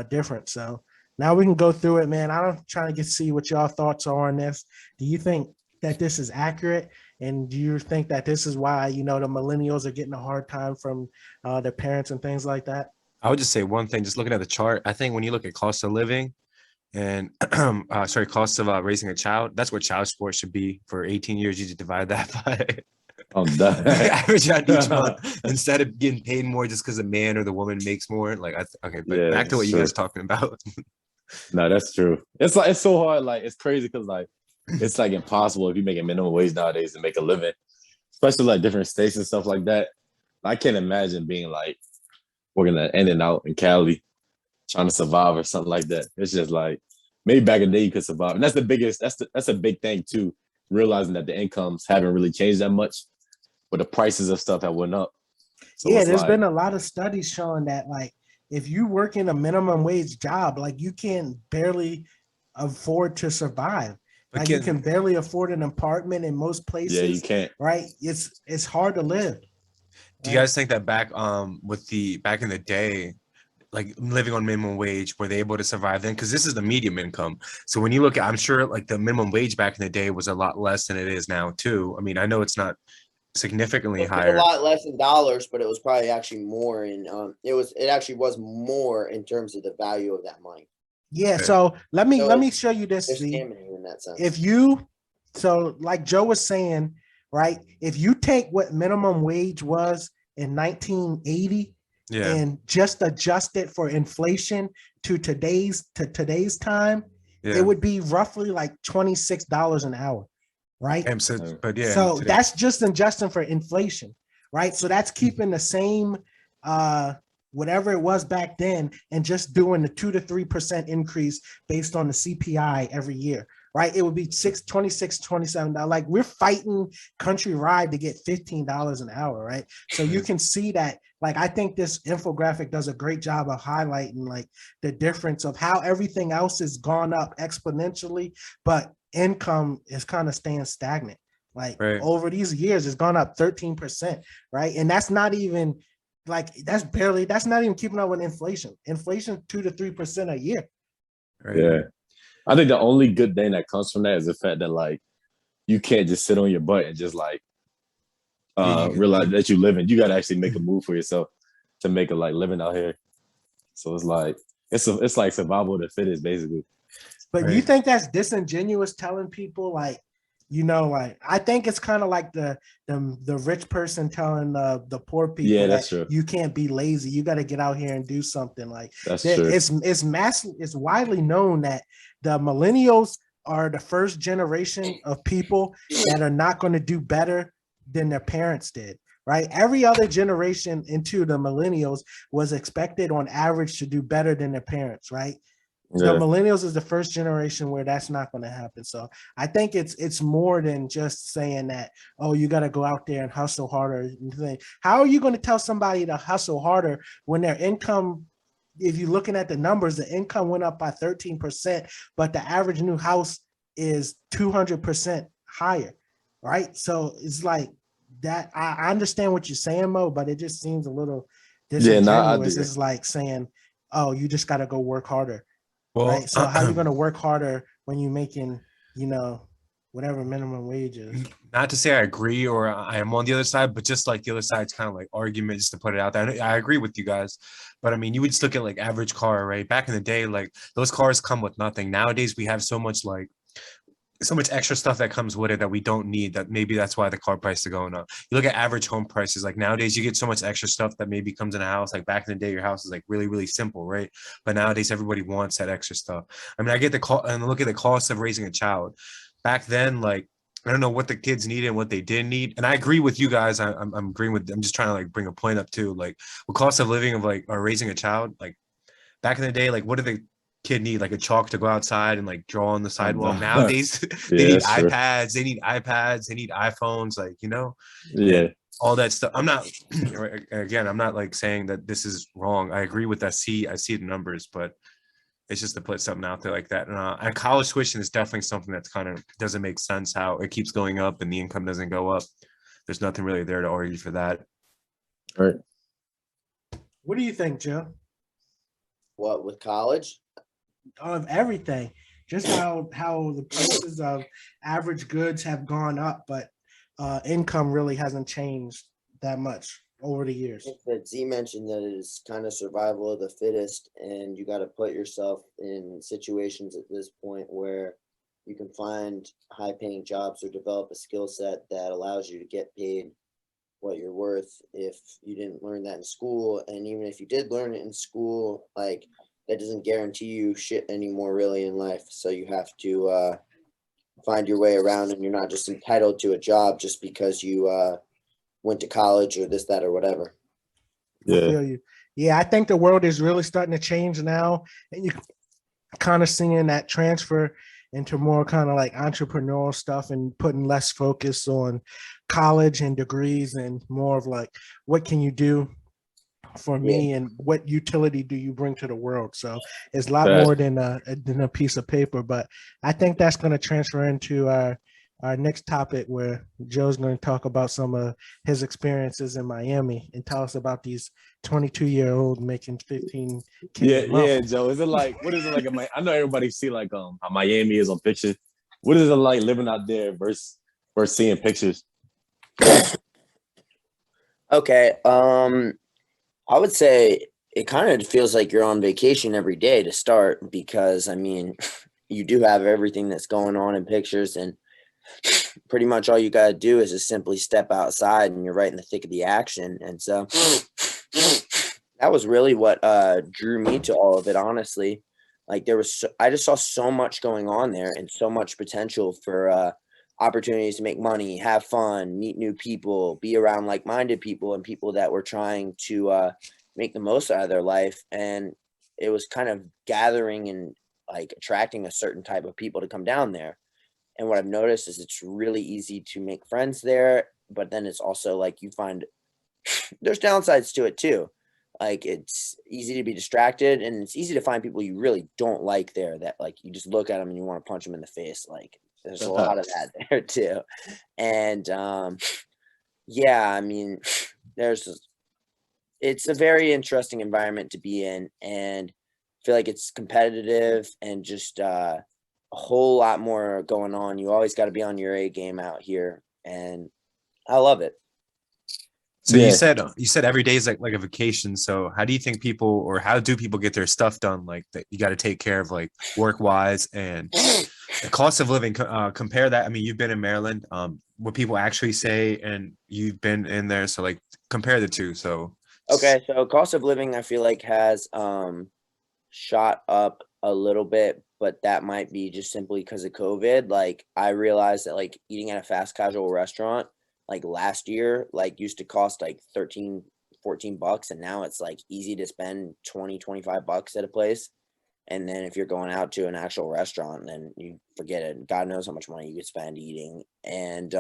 difference. So now we can go through it, man. I'm trying to see what y'all thoughts are on this. Do you think that this is accurate? And do you think that this is why, you know, the millennials are getting a hard time from their parents and things like that? I would just say one thing, just looking at the chart. I think when you look at cost of living and cost of raising a child, that's what child support should be for 18 years. You just divide that by average out each month instead of getting paid more just because the man or the woman makes more. Like, back to what you guys talking about. No, that's true. It's like, it's so hard. Like, it's crazy because like it's like impossible if you make a minimum wage nowadays to make a living, especially like different states and stuff like that. I can't imagine being like working at In-N-Out in Cali, trying to survive or something like that. It's just like maybe back in the day you could survive, and that's the biggest. That's a big thing too. Realizing that the incomes haven't really changed that much, but the prices of stuff have went up. So yeah, there's been a lot of studies showing that, like, if you work in a minimum wage job, like, you can barely afford to survive. Like, you can barely afford an apartment in most places. Yeah, you can't. Right? It's hard to live. Do you guys think that back in the day, like living on minimum wage, were they able to survive then? Because this is the medium income. So when you look at, I'm sure like the minimum wage back in the day was a lot less than it is now too. I mean, I know it's not significantly higher. A lot less in dollars, but it was probably actually more in it actually was more in terms of the value of that money. Yeah, okay. So let me show you this. In that sense. Like Joe was saying, right? If you take what minimum wage was in 1980 and just adjust it for inflation to today's time, it would be roughly like $26 an hour. Right. So that's just adjusting for inflation. Right. So that's keeping the same whatever it was back then and just doing the 2 to 3% increase based on the CPI every year. Right. It would be $26, $27. Like, we're fighting countrywide to get $15 an hour. Right. So you can see that. Like, I think this infographic does a great job of highlighting like the difference of how everything else has gone up exponentially, but income is kind of staying stagnant. Like Right. over these years, it's gone up 13%, right? And that's not even like that's not even keeping up with inflation. Inflation 2 to 3% a year. Right. Yeah. I think the only good thing that comes from that is the fact that like you can't just sit on your butt and just like realize that you living. You gotta actually make a move for yourself to make a like living out here. So it's like it's like survival of the fittest, basically. But Right. you think that's disingenuous telling people like, you know, like I think it's kind of like the rich person telling the poor people Yeah, that that's true. you can't be lazy. You got to get out here and do something. Like That's true. It's widely known that the millennials are the first generation of people that are not going to do better than their parents did. Right. Every other generation into the millennials was expected on average to do better than their parents. Right. The millennials is the first generation where that's not going to happen. So I think it's more than just saying that, oh, you got to go out there and hustle harder. How are you going to tell somebody to hustle harder when their income, if you're looking at the numbers, the income went up by 13%, but the average new house is 200% higher, right? So it's like that. I understand what you're saying, Mo, but it just seems a little disingenuous. It's like saying, oh, you just got to go work harder. Well, right. So how are you going to work harder when you're making, you know, whatever minimum wage is? Not to say I agree or I am on the other side, but just like the other side's kind of like argument just to put it out there. I agree with you guys, but I mean, you would just look at like average car, right? Back in the day, like those cars come with nothing. Nowadays, we have so much extra stuff that comes with it that we don't need, that maybe that's why the car prices are going up. You look at average home prices, like nowadays you get so much extra stuff that maybe comes in a house. Like back in the day, your house is like really, really simple, right? But nowadays everybody wants that extra stuff. I mean, I get the call and look at the cost of raising a child. Back then, like, I don't know what the kids needed and what they didn't need. And I agree with you guys. I'm agreeing with, I'm just trying to like bring a point up too. Like the cost of living of like, or raising a child, like back in the day, like what did the kid need, like a chalk to go outside and like draw on the sidewalk? Nowadays they need iPads, they need iPhones, like, you know, all that stuff. I'm not again, I'm not like saying that this is wrong. I agree with that. I see the numbers, but it's just to put something out there like that. And college tuition is definitely something that's kind of doesn't make sense how it keeps going up and the income doesn't go up. There's nothing really there to argue for that. All right. What do you think, Joe? What, with college? Of everything, just how the prices of average goods have gone up, but income really hasn't changed that much over the years. That Z mentioned that it is kind of survival of the fittest, and you got to put yourself in situations at this point where you can find high-paying jobs or develop a skill set that allows you to get paid what you're worth if you didn't learn that in school. And even if you did learn it in school, like, that doesn't guarantee you shit anymore really in life. So you have to find your way around, and you're not just entitled to a job just because you went to college or this, that, or whatever. Yeah. I feel you. Yeah, I think the world is really starting to change now, and you're kind of seeing that transfer into more kind of like entrepreneurial stuff and putting less focus on college and degrees and more of like, what can you do for me and what utility do you bring to the world? So it's a lot more than a piece of paper, but I think that's going to transfer into our next topic, where Joe's going to talk about some of his experiences in Miami and tell us about these 22-year-old making 15K. Yeah, Joe. Is it like, what is it like? I know everybody see like how Miami is on pictures. What is it like living out there versus seeing pictures? Okay. I would say it kind of feels like you're on vacation every day to start, because I mean, you do have everything that's going on in pictures, and pretty much all you got to do is just simply step outside and you're right in the thick of the action. And so that was really what drew me to all of it, honestly. Like I just saw so much going on there and so much potential for opportunities to make money, have fun, meet new people, be around like-minded people and people that were trying to make the most out of their life. And it was kind of gathering and like attracting a certain type of people to come down there. And what I've noticed is it's really easy to make friends there, but then it's also like you find there's downsides to it too. Like it's easy to be distracted, and it's easy to find people you really don't like there, that like you just look at them and you want to punch them in the face. Like there's a lot of that there too. And yeah, I mean, it's a very interesting environment to be in, and I feel like it's competitive and just a whole lot more going on. You always got to be on your A game out here, and I love it. So you said every day is like a vacation. So how do you think people, or how do people get their stuff done? Like that you got to take care of like work wise and the cost of living. Compare that. I mean, you've been in Maryland. What people actually say, and you've been in there. So like compare the two. So okay, so cost of living I feel like has shot up a little bit, but that might be just simply because of COVID. Like I realized that like eating at a fast casual restaurant like last year like used to cost like 13 $14, and now it's like easy to spend 20-25 bucks at a place. And then if you're going out to an actual restaurant, then you forget it. God knows how much money you could spend eating. And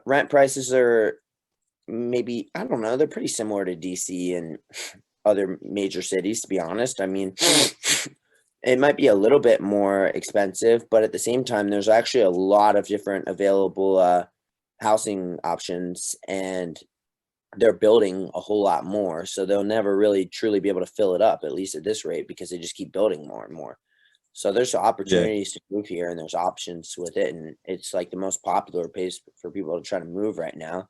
rent prices are maybe, I don't know, they're pretty similar to DC and other major cities, to be honest. I mean, it might be a little bit more expensive, but at the same time, there's actually a lot of different available housing options, and they're building a whole lot more. So they'll never really truly be able to fill it up, at least at this rate, because they just keep building more and more. So there's opportunities to move here, and there's options with it. And it's like the most popular place for people to try to move right now.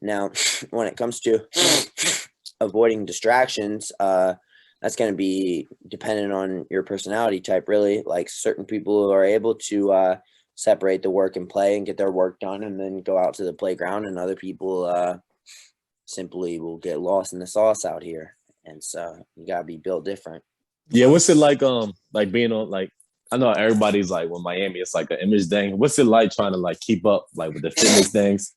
Now, when it comes to avoiding distractions, that's going to be dependent on your personality type, really. Like certain people are able to separate the work and play and get their work done and then go out to the playground, and other people simply will get lost in the sauce out here. And so you got to be built different. Yeah, what's it like being on, like, I know everybody's like, when Miami, it's like an image thing. What's it like trying to like keep up like with the fitness things?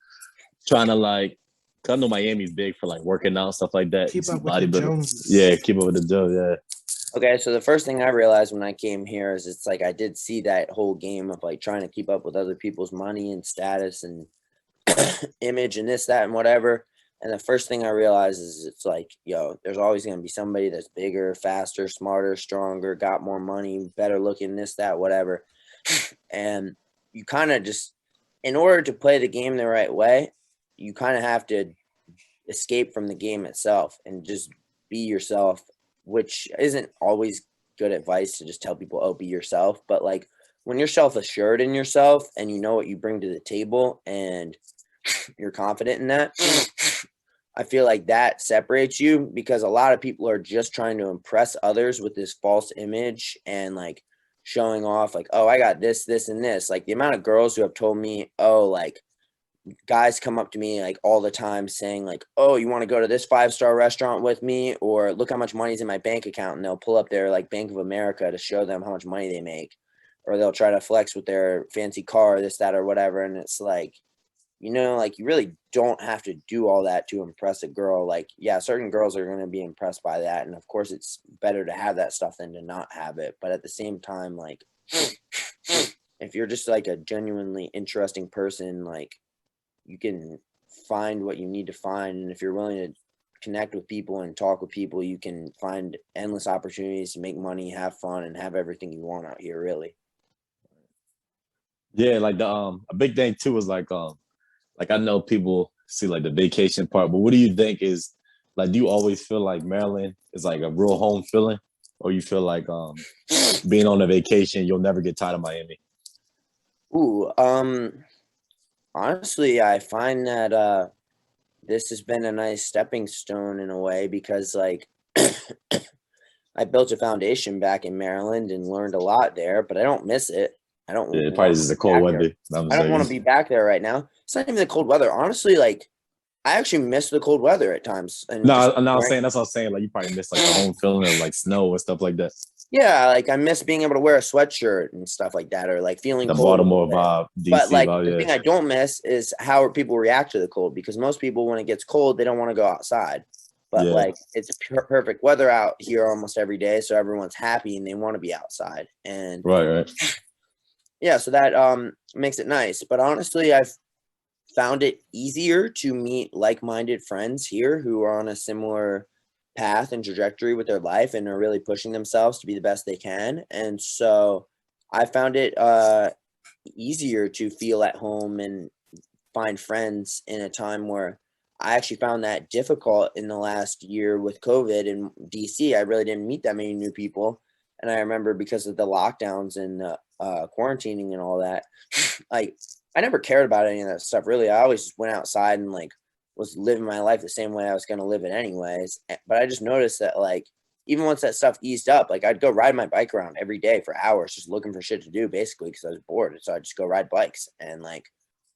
Trying to like, cause I know Miami's big for like working out, stuff like that. Keep up with the Joneses. Yeah, keep up with the Jones, yeah. Okay, so the first thing I realized when I came here is it's like I did see that whole game of like trying to keep up with other people's money and status and image and this, that, and whatever. And the first thing I realized is it's like, yo, there's always going to be somebody that's bigger, faster, smarter, stronger, got more money, better looking, this, that, whatever. And you kind of just, in order to play the game the right way, you kind of have to escape from the game itself and just be yourself, which isn't always good advice to just tell people, oh, be yourself. But like when you're self-assured in yourself and you know what you bring to the table and you're confident in that, I feel like that separates you, because a lot of people are just trying to impress others with this false image and like showing off like, oh, I got this, this, and this. Like the amount of girls who have told me, oh, like guys come up to me like all the time saying like, oh, you want to go to this 5-star restaurant with me, or look how much money's in my bank account, and they'll pull up their like Bank of America to show them how much money they make, or they'll try to flex with their fancy car, this, that, or whatever. And it's like, you know, like you really don't have to do all that to impress a girl. Like, yeah, certain girls are going to be impressed by that, and of course it's better to have that stuff than to not have it. But at the same time, like if you're just like a genuinely interesting person, like you can find what you need to find. And if you're willing to connect with people and talk with people, you can find endless opportunities to make money, have fun, and have everything you want out here, really. Yeah, like the a big thing too is like I know people see like the vacation part, but what do you think is like, do you always feel like Maryland is like a real home feeling, or you feel like being on a vacation you'll never get tired of Miami? Ooh, honestly, I find that this has been a nice stepping stone in a way, because like I built a foundation back in Maryland and learned a lot there, but I don't miss it. I don't. Yeah, probably just the cold weather. I don't want to be back there right now. It's not even the cold weather. Honestly, like I actually miss the cold weather at times. And I'm saying that's what I'm saying. Like you probably miss like the home feeling of like snow and stuff like that. Yeah, like I miss being able to wear a sweatshirt and stuff like that, or like feeling the cold. Baltimore vibe, DC but like vibe, the thing I don't miss is how people react to the cold, because most people, when it gets cold, they don't want to go outside. But like it's perfect weather out here almost every day, so everyone's happy and they want to be outside. And right. Yeah, so that makes it nice. But honestly, I've found it easier to meet like-minded friends here who are on a similar path and trajectory with their life and are really pushing themselves to be the best they can. And so I found it easier to feel at home and find friends in a time where I actually found that difficult in the last year with COVID in DC. I really didn't meet that many new people. And I remember because of the lockdowns and quarantining and all that, like I never cared about any of that stuff really. I always just went outside and like was living my life the same way I was going to live it anyways. But I just noticed that like even once that stuff eased up, like I'd go ride my bike around every day for hours just looking for shit to do basically because I was bored. So I'd just go ride bikes and like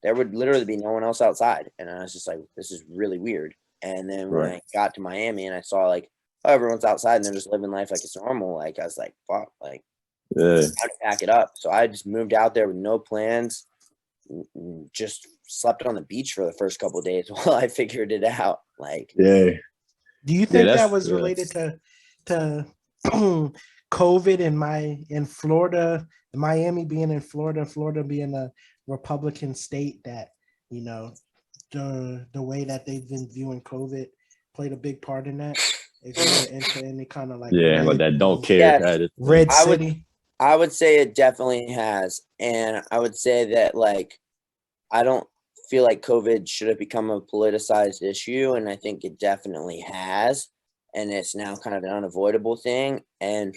there would literally be no one else outside. And I was just like, this is really weird. And then when I got to Miami and I saw like, oh, everyone's outside and they're just living life like it's normal, like I was like, fuck, like how to pack it up. So I just moved out there with no plans, just slept on the beach for the first couple of days while I figured it out. Like, do you think that was related to COVID in Florida, Miami being in Florida being a Republican state, that you know the way that they've been viewing COVID played a big part in that? If you're into any kind of like but that don't care red city. I would say it definitely has, and I would say that like I don't feel like COVID should have become a politicized issue, and I think it definitely has, and it's now kind of an unavoidable thing. And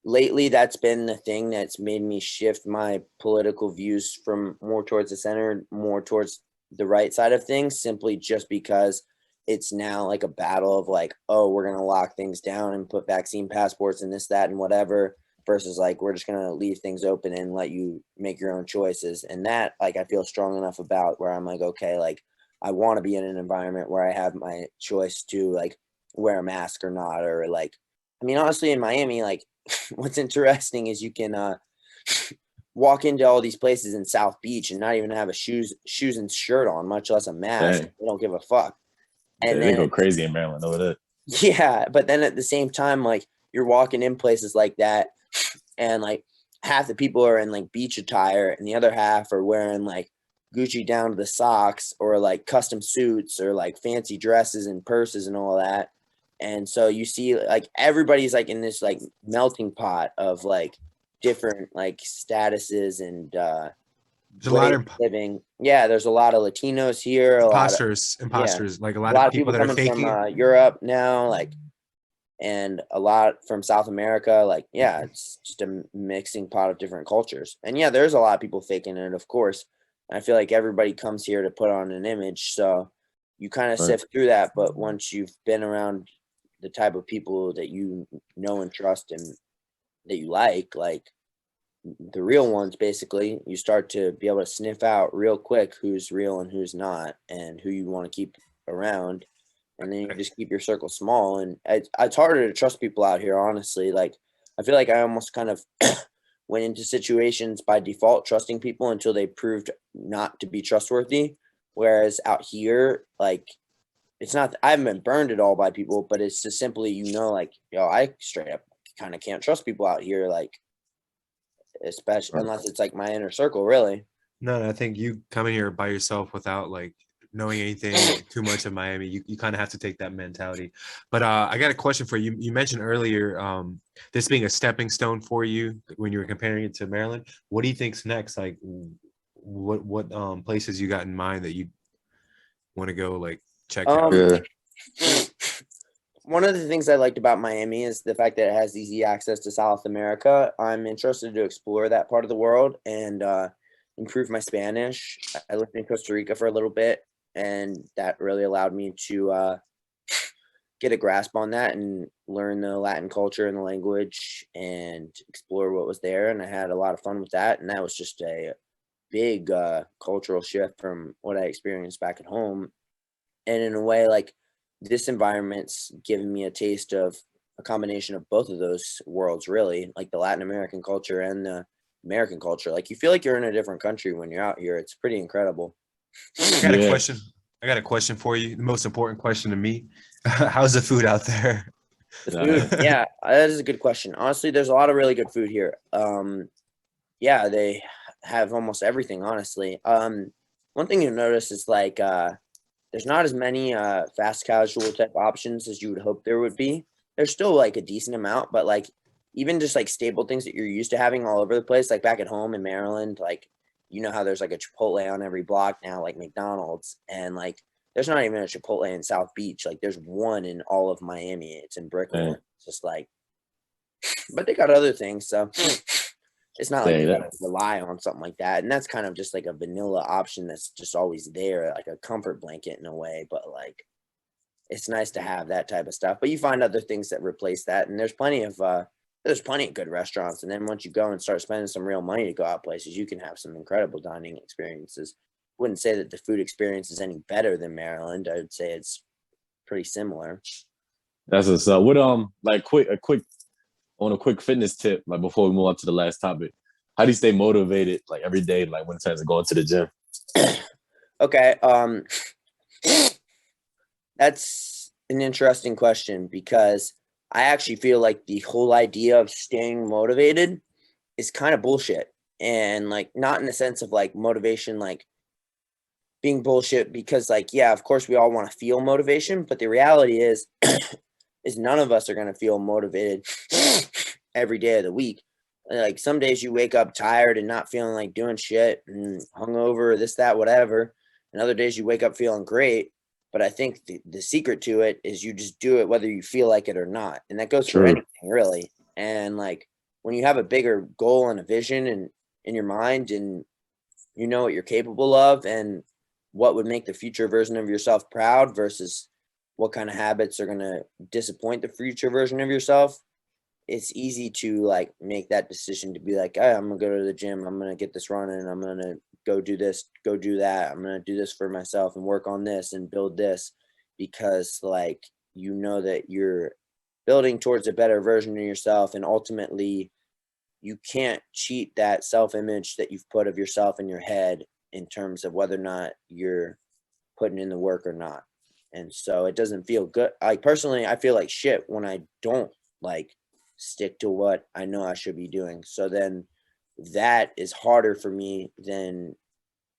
lately, that's been the thing that's made me shift my political views from more towards the center, more towards the right side of things, simply just because it's now like a battle of like, oh, we're going to lock things down and put vaccine passports and this, that, and whatever, versus like, we're just going to leave things open and let you make your own choices. And that, like, I feel strong enough about where I'm like, okay, like, I want to be in an environment where I have my choice to like wear a mask or not, or like, I mean, honestly, in Miami, like, what's interesting is you can walk into all these places in South Beach and not even have a shoes and shirt on, much less a mask. They don't give a fuck. And they go crazy in Maryland over there. Yeah, but then at the same time, like you're walking in places like that, and like half the people are in like beach attire, and the other half are wearing like Gucci down to the socks, or like custom suits, or like fancy dresses and purses and all that. And so you see like everybody's like in this like melting pot of like different like statuses and there's a lot of living. Yeah, there's a lot of Latinos here, imposters, like a lot of people that are faking from Europe now, like, and a lot from South America. Like, yeah, it's just a mixing pot of different cultures. And yeah, there's a lot of people faking it, of course. I feel like everybody comes here to put on an image, so you kind of sift through that. But once you've been around the type of people that you know and trust and that you like the real ones, basically, you start to be able to sniff out real quick who's real and who's not, and who you want to keep around. And then you just keep your circle small. And it's harder to trust people out here, honestly. Like, I feel like I almost kind of went into situations by default trusting people until they proved not to be trustworthy. Whereas out here, like, it's not, I haven't been burned at all by people, but it's just simply, you know, like, yo, I straight up kind of can't trust people out here. Like, especially unless it's like my inner circle, really. No, I think you coming here by yourself without like knowing anything too much of Miami, you kind of have to take that mentality. But I got a question for you. You mentioned earlier this being a stepping stone for you when you were comparing it to Maryland. What do you think's next? Like, what places you got in mind that you want to go like check out? One of the things I liked about Miami is the fact that it has easy access to South America. I'm interested to explore that part of the world and improve my Spanish. I lived in Costa Rica for a little bit, and that really allowed me to get a grasp on that and learn the Latin culture and the language and explore what was there. And I had a lot of fun with that. And that was just a big cultural shift from what I experienced back at home. And in a way, like, this environment's given me a taste of a combination of both of those worlds, really, like the Latin American culture and the American culture. Like, you feel like you're in a different country when you're out here. It's pretty incredible. I got a question for you. The most important question to me. How's the food out there? The food, yeah, that is a good question. Honestly, there's a lot of really good food here. Yeah, they have almost everything, honestly. One thing you'll notice is like there's not as many fast casual type options as you would hope there would be. There's still like a decent amount, but like even just like staple things that you're used to having all over the place, like back at home in Maryland, like, you know how there's like a Chipotle on every block now, like McDonald's, and like there's not even a Chipotle in South Beach. Like there's one in all of Miami. It's in Brooklyn. It's just like, but they got other things, so it's not like you gotta rely on something like that. And that's kind of just like a vanilla option that's just always there, like a comfort blanket in a way. But like, it's nice to have that type of stuff. But you find other things that replace that, and there's plenty of good restaurants. And then once you go and start spending some real money to go out places, you can have some incredible dining experiences. Wouldn't say that the food experience is any better than Maryland. I would say it's pretty similar. That's what's up. What like a quick fitness tip, like before we move on to the last topic. How do you stay motivated like every day, like when it's time to go into the gym? Okay. That's an interesting question, because I actually feel like the whole idea of staying motivated is kind of bullshit. And like, not in the sense of like motivation, like being bullshit, because like, yeah, of course we all want to feel motivation, but the reality is none of us are going to feel motivated every day of the week. Like some days you wake up tired and not feeling like doing shit and hungover, this, that, whatever. And other days you wake up feeling great. But I think the secret to it is you just do it whether you feel like it or not. And that goes for anything, really. And like when you have a bigger goal and a vision and in your mind, and you know what you're capable of and what would make the future version of yourself proud versus what kind of habits are going to disappoint the future version of yourself, it's easy to like make that decision to be like, hey, I'm gonna go to the gym, I'm gonna get this running, I'm gonna go do this, go do that, I'm gonna do this for myself and work on this and build this, because like, you know that you're building towards a better version of yourself, and ultimately you can't cheat that self-image that you've put of yourself in your head in terms of whether or not you're putting in the work or not. And so it doesn't feel good. Like personally, I feel like shit when I don't like stick to what I know I should be doing. So then that is harder for me than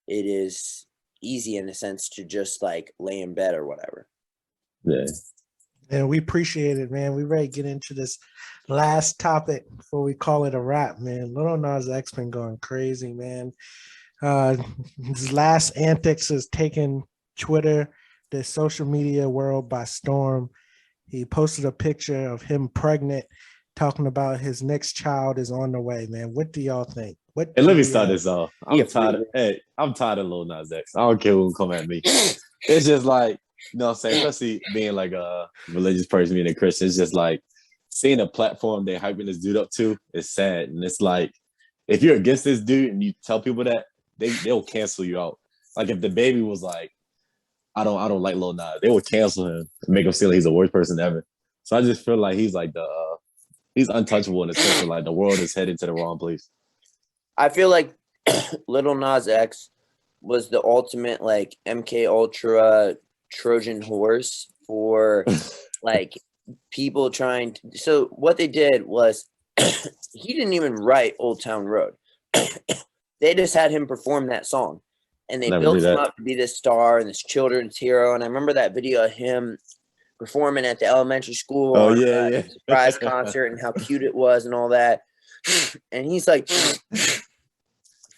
it is easy in a sense to just like lay in bed or whatever. Yeah. Yeah, we appreciate it, man. We ready to get into this last topic before we call it a wrap, man. Lil Nas X been going crazy, man. His last antics has taken Twitter, the social media world, by storm. He posted a picture of him pregnant, talking about his next child is on the way, man. What do y'all think? Hey, let me start this off. I'm tired of Lil Nas X. I don't care who come at me. It's just like, you know what I'm saying? Especially being like a religious person, being a Christian, it's just like seeing a platform they're hyping this dude up to is sad. And it's like, if you're against this dude and you tell people that, they'll cancel you out. Like if the baby was like, I don't like Lil Nas, they would cancel him and make him feel like he's the worst person ever. So I just feel like he's like he's untouchable in the sense of like the world is headed to the wrong place. I feel like Lil Nas X was the ultimate like MK Ultra Trojan horse for like people trying to. So what they did was he didn't even write Old Town Road. They just had him perform that song, and they built him up to be this star and this children's hero. And I remember that video of him performing at the elementary school surprise concert and how cute it was and all that. And he's like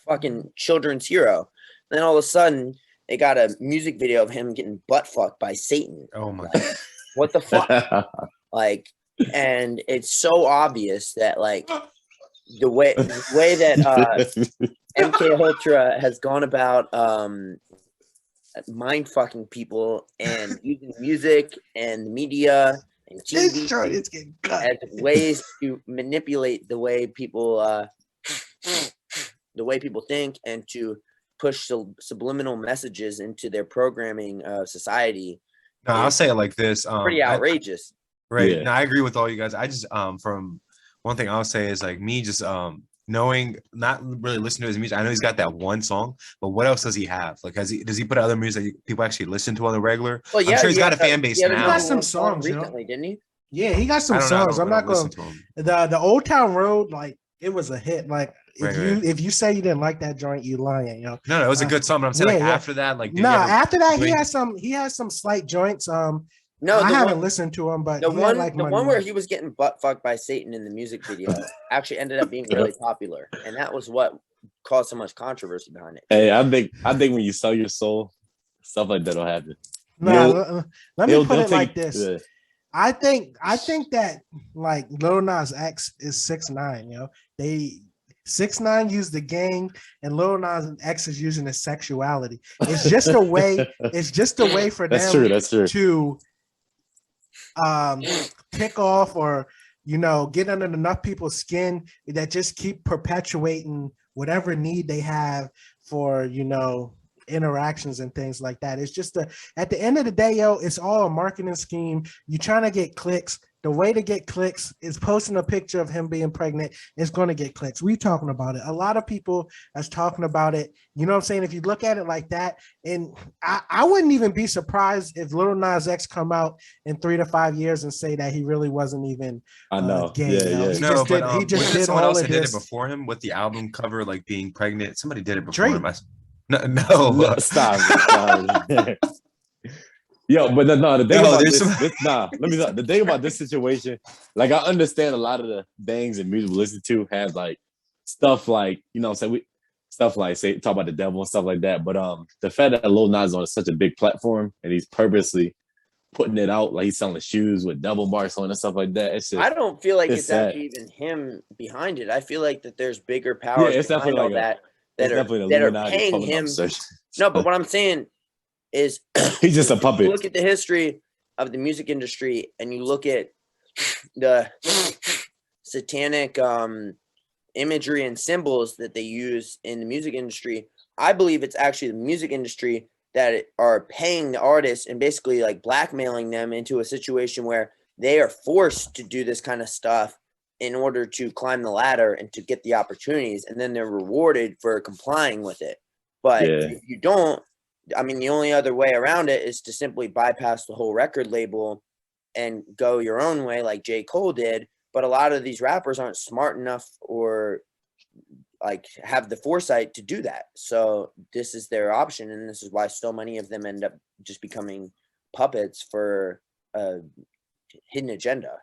fucking children's hero. And then all of a sudden they got a music video of him getting butt fucked by Satan. Oh my God. What the fuck? Like, and it's so obvious that like the way that MK Ultra has gone about mind fucking people and using music and media and TV as ways to manipulate the way people think and to push subliminal messages into their programming of society. No, I'll say it like this. Pretty outrageous. Right. Yeah. No, I agree with all you guys. I just from one thing I'll say is like me just knowing, not really listening to his music. I know he's got that one song, but what else does he have? Like, does he put other music that people actually listen to on the regular? Well, yeah, I'm sure he's got a fan base now. He got some songs recently, didn't he? Yeah, he got some songs. I'm not going to the Old Town Road, like it was a hit. Like if you say you didn't like that joint, you lying, you know. No, it was a good song, but I'm saying after that, like after that he has some slight joints. No, I haven't listened to him, but the one where he was getting butt fucked by Satan in the music video actually ended up being really popular, and that was what caused so much controversy behind it. Hey, I think when you sell your soul, stuff like that'll happen. No, let me put it like this. Yeah. I think that like Lil Nas X is 6ix9ine, you know. 6ix9ine used the gang, and Lil Nas X is using his sexuality. It's just a way. It's just a way for them to pick off or get under enough people's skin that just keep perpetuating whatever need they have for interactions and things like that. It's just at the end of the day, it's all a marketing scheme. You're trying to get clicks. The way to get clicks is posting a picture of him being pregnant. It's going to get clicks. We talking about it. A lot of people is talking about it. You know what I'm saying? If you look at it like that, and I wouldn't even be surprised if Lil Nas X come out in 3 to 5 years and say that he really wasn't even gay. Yeah. He just did someone else that did it before him with the album cover, like being pregnant. Somebody did it before him. No, stop. Yo, but the thing about the thing about this situation, like I understand a lot of the bangs and music we listen to has like stuff like, stuff like talk about the devil and stuff like that. But the fact that Lil Nas on such a big platform and he's purposely putting it out, like he's selling shoes with devil marks on and stuff like that. It's just, I don't feel like it's actually even him behind it. I feel like that there's bigger powers behind all that are paying him. No, but what I'm saying is he's just a puppet. Look at the history of the music industry and you look at the satanic imagery and symbols that they use in the music industry. I believe it's actually the music industry that are paying the artists and basically like blackmailing them into a situation where they are forced to do this kind of stuff in order to climb the ladder and to get the opportunities, and then they're rewarded for complying with it. But if you don't, I mean, the only other way around it is to simply bypass the whole record label and go your own way like J. Cole did. But a lot of these rappers aren't smart enough or like have the foresight to do that. So this is their option. And this is why so many of them end up just becoming puppets for a hidden agenda.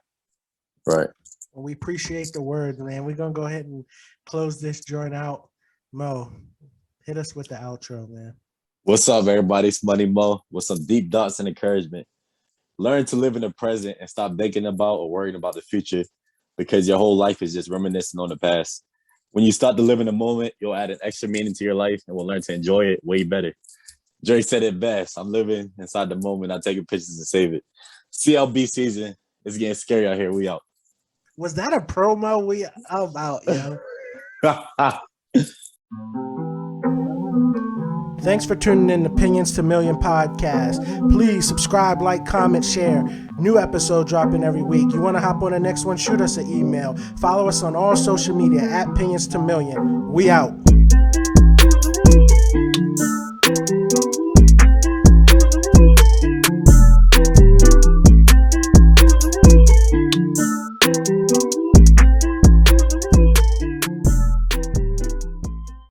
Right. Well, we appreciate the word, man. We're going to go ahead and close this joint out. Mo, hit us with the outro, man. What's up, everybody? It's Money Mo with some deep thoughts and encouragement. Learn to live in the present and stop thinking about or worrying about the future, because your whole life is just reminiscing on the past. When you start to live in the moment, you'll add an extra meaning to your life and will learn to enjoy it way better. Drake said it best. I'm living inside the moment. I'm taking pictures and save it. CLB season is getting scary out here. We out. Was that a promo? We out, yo. Thanks for tuning in to Opinions to Million podcast. Please subscribe, like, comment, share. New episode dropping every week. You want to hop on the next one? Shoot us an email. Follow us on all social media at Opinions to Million. We out.